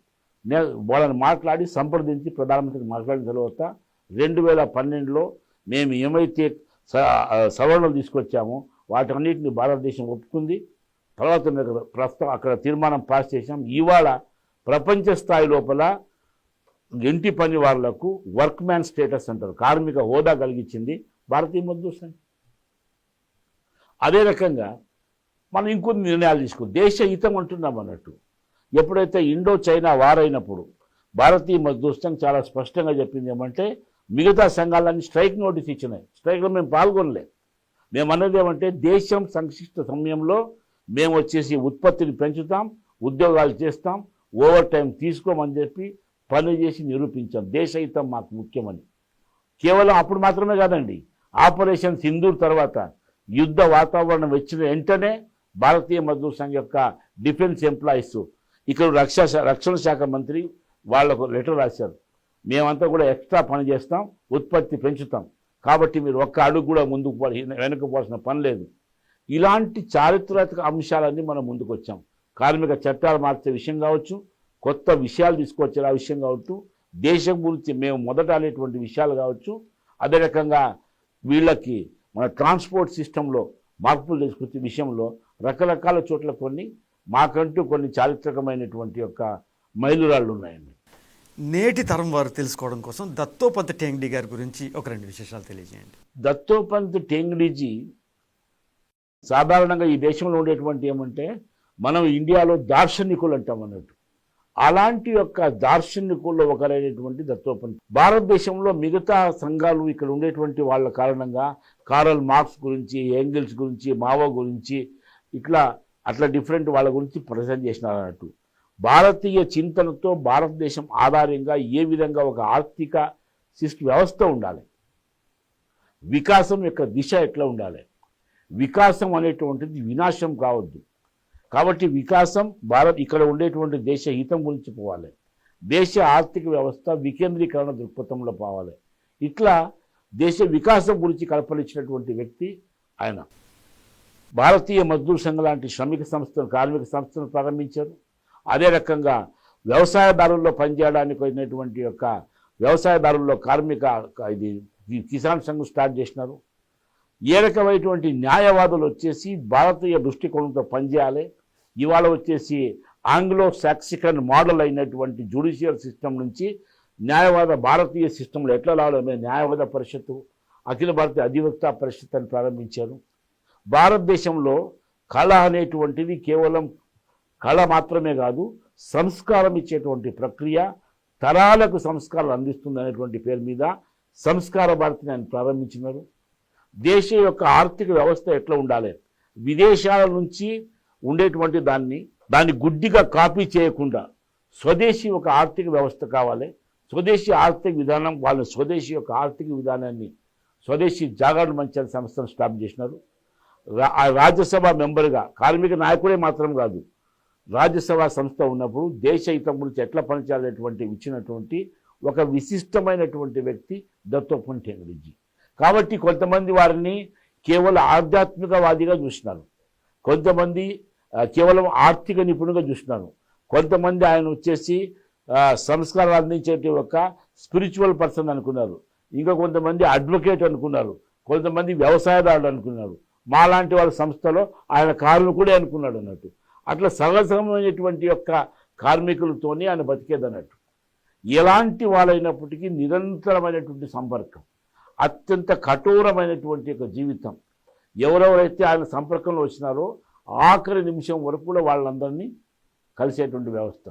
Speaker 2: వాళ్ళని మాట్లాడి సంప్రదించి ప్రధానమంత్రికి మాట్లాడిన తర్వాత 2012లో మేము ఏమైతే సవరణలు తీసుకొచ్చామో వాటన్నిటిని భారతదేశం ఒప్పుకుంది. తర్వాత ప్రస్తుతం అక్కడ తీర్మానం పాస్ చేశాం. ఇవాళ ప్రపంచ స్థాయి లోపల ఇంటి పని వాళ్లకు వర్క్ మ్యాన్ స్టేటస్ అంటారు, కార్మిక హోదా కలిగించింది భారతీయ మజ్దూర్ సంఘ్. అదే రకంగా మనం ఇంకొన్ని నిర్ణయాలు తీసుకుని దేశ హితం అంటున్నాం అన్నట్టు. ఎప్పుడైతే ఇండో చైనా వార్ అయినప్పుడు భారతీయ మజ్దూర్ సంఘ్ చాలా స్పష్టంగా చెప్పింది ఏమంటే మిగతా సంఘాలన్నీ స్ట్రైక్ నోటీస్ ఇచ్చినాయి. స్ట్రైక్లో మేము పాల్గొనలేదు. మేము అన్నది ఏమంటే దేశం సంక్షిప్త సమయంలో మేము వచ్చేసి ఉత్పత్తిని పెంచుతాం, ఉద్యోగాలు చేస్తాం, ఓవర్ టైం తీసుకోమని చెప్పి పని చేసి నిరూపించాం. దేశ హితం మాకు ముఖ్యమని. కేవలం అప్పుడు మాత్రమే కాదండి, ఆపరేషన్ సింధూర్ తర్వాత యుద్ధ వాతావరణం వచ్చిన వెంటనే భారతీయ మజ్దూర్ సంఘ్ యొక్క డిఫెన్స్ ఎంప్లాయీస్ ఇక్కడ రక్షణ శాఖ మంత్రి వాళ్ళకు లెటర్ రాశారు. మేమంతా కూడా ఎక్స్ట్రా పని చేస్తాం, ఉత్పత్తి పెంచుతాం, కాబట్టి మీరు ఒక్క అడుగు కూడా ముందుకు వెనుకపోవాల్సిన పని లేదు. ఇలాంటి చారిత్రాత్మక అంశాలన్నీ మనం ముందుకు వచ్చాం. కార్మిక చట్టాలు మార్చే విషయం కావచ్చు, కొత్త విషయాలు తీసుకొచ్చే ఆ విషయం కావచ్చు, దేశం గురించి మేము మొదట అనేటువంటి విషయాలు కావచ్చు, అదే రకంగా వీళ్ళకి మన ట్రాన్స్పోర్ట్ సిస్టంలో మార్పులు తీసుకొచ్చే విషయంలో రకరకాల చోట్ల మాకంటూ కొన్ని చారిత్రకమైనటువంటి యొక్క మైలురాళ్ళు ఉన్నాయండి.
Speaker 1: నేటి తరం వారు తెలుసుకోవడం కోసం దత్తోపంత్ ఠేంగ్డీ గారి గురించి ఒక 2 విశేషాలు తెలియజేయండి.
Speaker 2: దత్తోపంత్ ఠేంగ్డీజీ సాధారణంగా ఈ దేశంలో ఉండేటువంటి ఏమంటే మనం ఇండియాలో దార్శనికులు అంటాం అన్నట్టు. అలాంటి యొక్క దార్శనికుల్లో ఒకరైనటువంటి దత్తోపంత్ భారతదేశంలో మిగతా సంఘాలు ఇక్కడ ఉండేటువంటి వాళ్ళ కారణంగా కారల్ మార్క్స్ గురించి, ఎంగిల్స్ గురించి, మావో గురించి అట్లా డిఫరెంట్ వాళ్ళ గురించి ప్రజెంట్ చేసినారు అన్నట్టు. భారతీయ చింతనతో భారతదేశం ఆధారంగా ఏ విధంగా ఒక ఆర్థిక వ్యవస్థ ఉండాలి, వికాసం యొక్క దిశ ఎట్లా ఉండాలి, వికాసం అనేటువంటిది వినాశం కావద్దు, కాబట్టి వికాసం ఇక్కడ ఉండేటువంటి దేశ హితం గురించి పోవాలి, దేశ ఆర్థిక వ్యవస్థ వికేంద్రీకరణ దృక్పథంలో పోవాలి. ఇట్లా దేశ వికాసం గురించి కల్పనిచ్చినటువంటి వ్యక్తి ఆయన. భారతీయ మజ్దూర్ సంఘ్ లాంటి శ్రమిక సంస్థను, కార్మిక సంస్థను ప్రారంభించారు. అదే రకంగా వ్యవసాయదారుల్లో పనిచేయడానికి వచ్చినటువంటి యొక్క వ్యవసాయదారుల్లో కార్మిక కిసాన్ సంఘ్ స్టార్ట్ చేసినారు. ఏ రకమైనటువంటి న్యాయవాదులు వచ్చేసి భారతీయ దృష్టికోణంతో పనిచేయాలి. ఇవాళ వచ్చేసి ఆంగ్లో సాక్సికన్ మోడల్ అయినటువంటి జ్యుడిషియల్ సిస్టమ్ నుంచి న్యాయవాద భారతీయ సిస్టంలో ఎట్లా రావడమే న్యాయవాద పరిషత్తు, అఖిల భారతీయ అధివక్త పరిషత్ అని ప్రారంభించారు. భారతదేశంలో కళ అనేటువంటిది కేవలం కళ మాత్రమే కాదు, సంస్కారం ఇచ్చేటువంటి ప్రక్రియ, తరాలకు సంస్కారం అందిస్తుంది అనేటువంటి పేరు మీద సంస్కార భారతిని ఆయన ప్రారంభించినారు. దేశం యొక్క ఆర్థిక వ్యవస్థ ఎట్లా ఉండాలి, విదేశాల నుంచి ఉండేటువంటి దాన్ని గుడ్డిగా కాపీ చేయకుండా స్వదేశీ ఒక ఆర్థిక వ్యవస్థ కావాలి. స్వదేశీ ఆర్థిక విధానం, వాళ్ళ స్వదేశీ యొక్క ఆర్థిక విధానాన్ని స్వదేశీ జాగరణ మంచ్ అనే సంస్థను స్టార్ట్ చేసినారు. రాజ్యసభ మెంబర్గా కార్మిక నాయకుడే మాత్రం కాదు, రాజ్యసభ సంస్థ ఉన్నప్పుడు దేశ హితం గురించి ఎట్లా పనిచేయాలనేటువంటి ఇచ్చినటువంటి ఒక విశిష్టమైనటువంటి వ్యక్తి దత్తోపంత్ ఠేంగ్డీజీ. కాబట్టి కొంతమంది వారిని కేవలం ఆధ్యాత్మికవాదిగా చూసినారు, కొంతమంది కేవలం ఆర్థిక నిపుణులుగా చూసినారు, కొంతమంది ఆయన వచ్చేసి సంస్కారాలు అందించే ఒక స్పిరిచువల్ పర్సన్ అనుకున్నారు, ఇంకా కొంతమంది అడ్వకేట్ అనుకున్నారు, కొంతమంది వ్యవసాయదారుడు అనుకున్నారు, మాలాంటి వాళ్ళ సంస్థలో ఆయన కార్మికుడే అనుకున్నాడు అన్నట్టు. అట్లా సహజమైనటువంటి యొక్క కార్మికులతోనే ఆయన బతికేదన్నట్టు. ఎలాంటి వాళ్ళైనప్పటికీ నిరంతరమైనటువంటి సంపర్కం, అత్యంత కఠోరమైనటువంటి యొక్క జీవితం. ఎవరెవరైతే ఆయన సంపర్కంలో వచ్చినారో ఆఖరి నిమిషం వరకు కూడా వాళ్ళందరినీ కలిసేటువంటి వ్యవస్థ.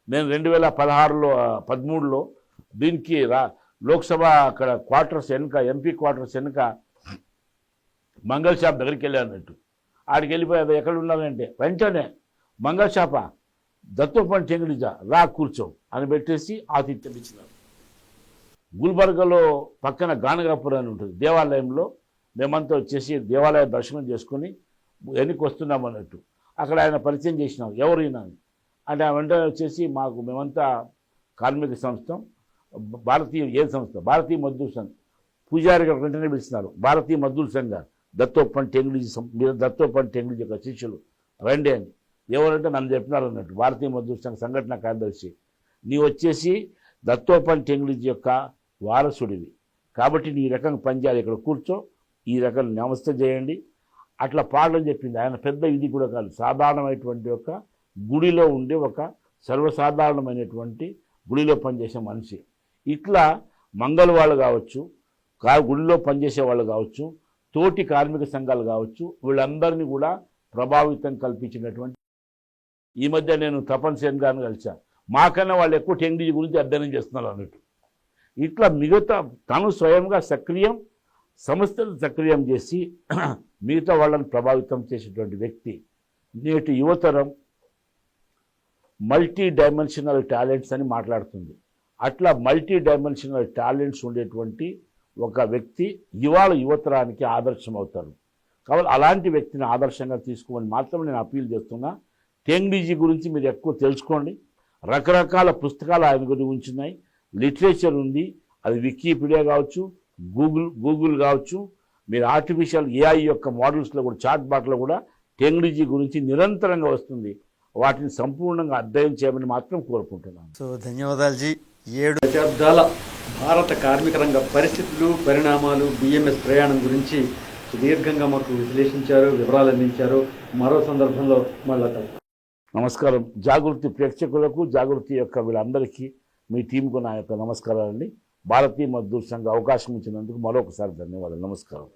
Speaker 2: నేను 2013లో దీనికి లోక్సభ అక్కడ క్వార్టర్స్ వెనుక, ఎంపీ క్వార్టర్స్ వెనుక మంగళ షాప్ దగ్గరికి వెళ్ళానట్టు. ఆడికి వెళ్ళిపోయి అది ఎక్కడ ఉన్నారంటే వెంటనే మంగళ షాప దత్తోపంత్ ఠేంగ్డీజీ రా కూర్చో అని పెట్టేసి ఆతిథ్యం ఇచ్చినారు. గుల్బర్గాలో పక్కన గానగాపూర్ అని ఉంటుంది, దేవాలయంలో మేమంతా వచ్చేసి దేవాలయ దర్శనం చేసుకుని వెనక్కి వస్తున్నాం అన్నట్టు. అక్కడ ఆయన పరిచయం చేసినాం, ఎవరైనా అంటే ఆ వెంటనే వచ్చేసి మేమంతా కార్మిక సంస్థ, భారతీయ మజ్దూర్ సంఘ్ పూజారి గారు వెంటనే పిలిచినారు. భారతీయ మజ్దూర్ సంఘ్ దత్తోపంత్ ఠేంగ్డీజీ యొక్క శిష్యులు రండి అని. ఎవరంటే నన్ను చెప్పినారు అన్నట్టు, భారతీయ మజ్దూర్ సంఘ్ సంఘటన కార్యదర్శి, నీ వచ్చేసి దత్తోపంత్ ఠేంగ్డీజీ యొక్క వారసుడివి, కాబట్టి నీ రకంగా పనిచేయాలి, ఇక్కడ కూర్చో, ఈ రకంగా నమస్తే చేయండి అట్లా పాడని చెప్పింది. ఆయన పెద్ద ఇది కూడా కాదు, సాధారణమైనటువంటి ఒక గుడిలో ఉండే ఒక సర్వసాధారణమైనటువంటి గుడిలో పనిచేసే మనిషి. ఇట్లా మంగళ వాళ్ళు కావచ్చు, గుడిలో పనిచేసే వాళ్ళు కావచ్చు, తోటి కార్మిక సంఘాలు కావచ్చు, వీళ్ళందరినీ కూడా ప్రభావితం కల్పించినటువంటి. ఈ మధ్య నేను తపన్ సేన్ గారిని కలిశాను, మాకన్నా వాళ్ళు ఎక్కువ ఠేంగ్డీజీ గురించి అధ్యయనం చేస్తున్నారు అన్నట్టు. ఇట్లా మిగతా తను స్వయంగా సక్రియం, సంస్థలు సక్రియం చేసి మిగతా వాళ్ళని ప్రభావితం చేసేటువంటి వ్యక్తి. నేటి యువతరం మల్టీ డైమెన్షనల్ టాలెంట్స్ అని మాట్లాడుతుంది. అట్లా మల్టీ డైమెన్షనల్ టాలెంట్స్ ఉండేటువంటి ఒక వ్యక్తి ఇవాళ యువతరానికి ఆదర్శం అవుతారు. కాబట్టి అలాంటి వ్యక్తిని ఆదర్శంగా తీసుకోమని మాత్రం నేను అప్పీల్ చేస్తున్నా. టెంగ్డీజీ గురించి మీరు ఎక్కువ తెలుసుకోండి. రకరకాల పుస్తకాలు ఆయన గురించి ఉంచున్నాయి, లిటరేచర్ ఉంది. అది వికీపీడియా కావచ్చు, గూగుల్ కావచ్చు, మీరు ఆర్టిఫిషియల్ ఏఐ యొక్క మోడల్స్లో కూడా, చాట్ బాట్లో కూడా టెక్నాలజీ గురించి నిరంతరంగా వస్తుంది. వాటిని సంపూర్ణంగా అధ్యయనం చేయమని మాత్రం కోరుకుంటున్నాను.
Speaker 1: సో ధన్యవాదాలు జీ. 7 దశాబ్దాల భారత కార్మిక రంగ పరిస్థితులు, పరిణామాలు, బిఎంఎస్ ప్రయాణం గురించి సుదీర్ఘంగా మాకు విశ్లేషించారు, వివరాలు అందించారు. మరో సందర్భంలో మళ్ళా కలుద్దాం.
Speaker 2: నమస్కారం. జాగృతి ప్రేక్షకులకు, జాగృతి యొక్క వీళ్ళందరికీ, మీ టీంకు నా యొక్క నమస్కారాలండి. భారతీయ మజ్దూర్ సంఘ అవకాశం ఇచ్చినందుకు మరొకసారి ధన్యవాదాలు. నమస్కారం.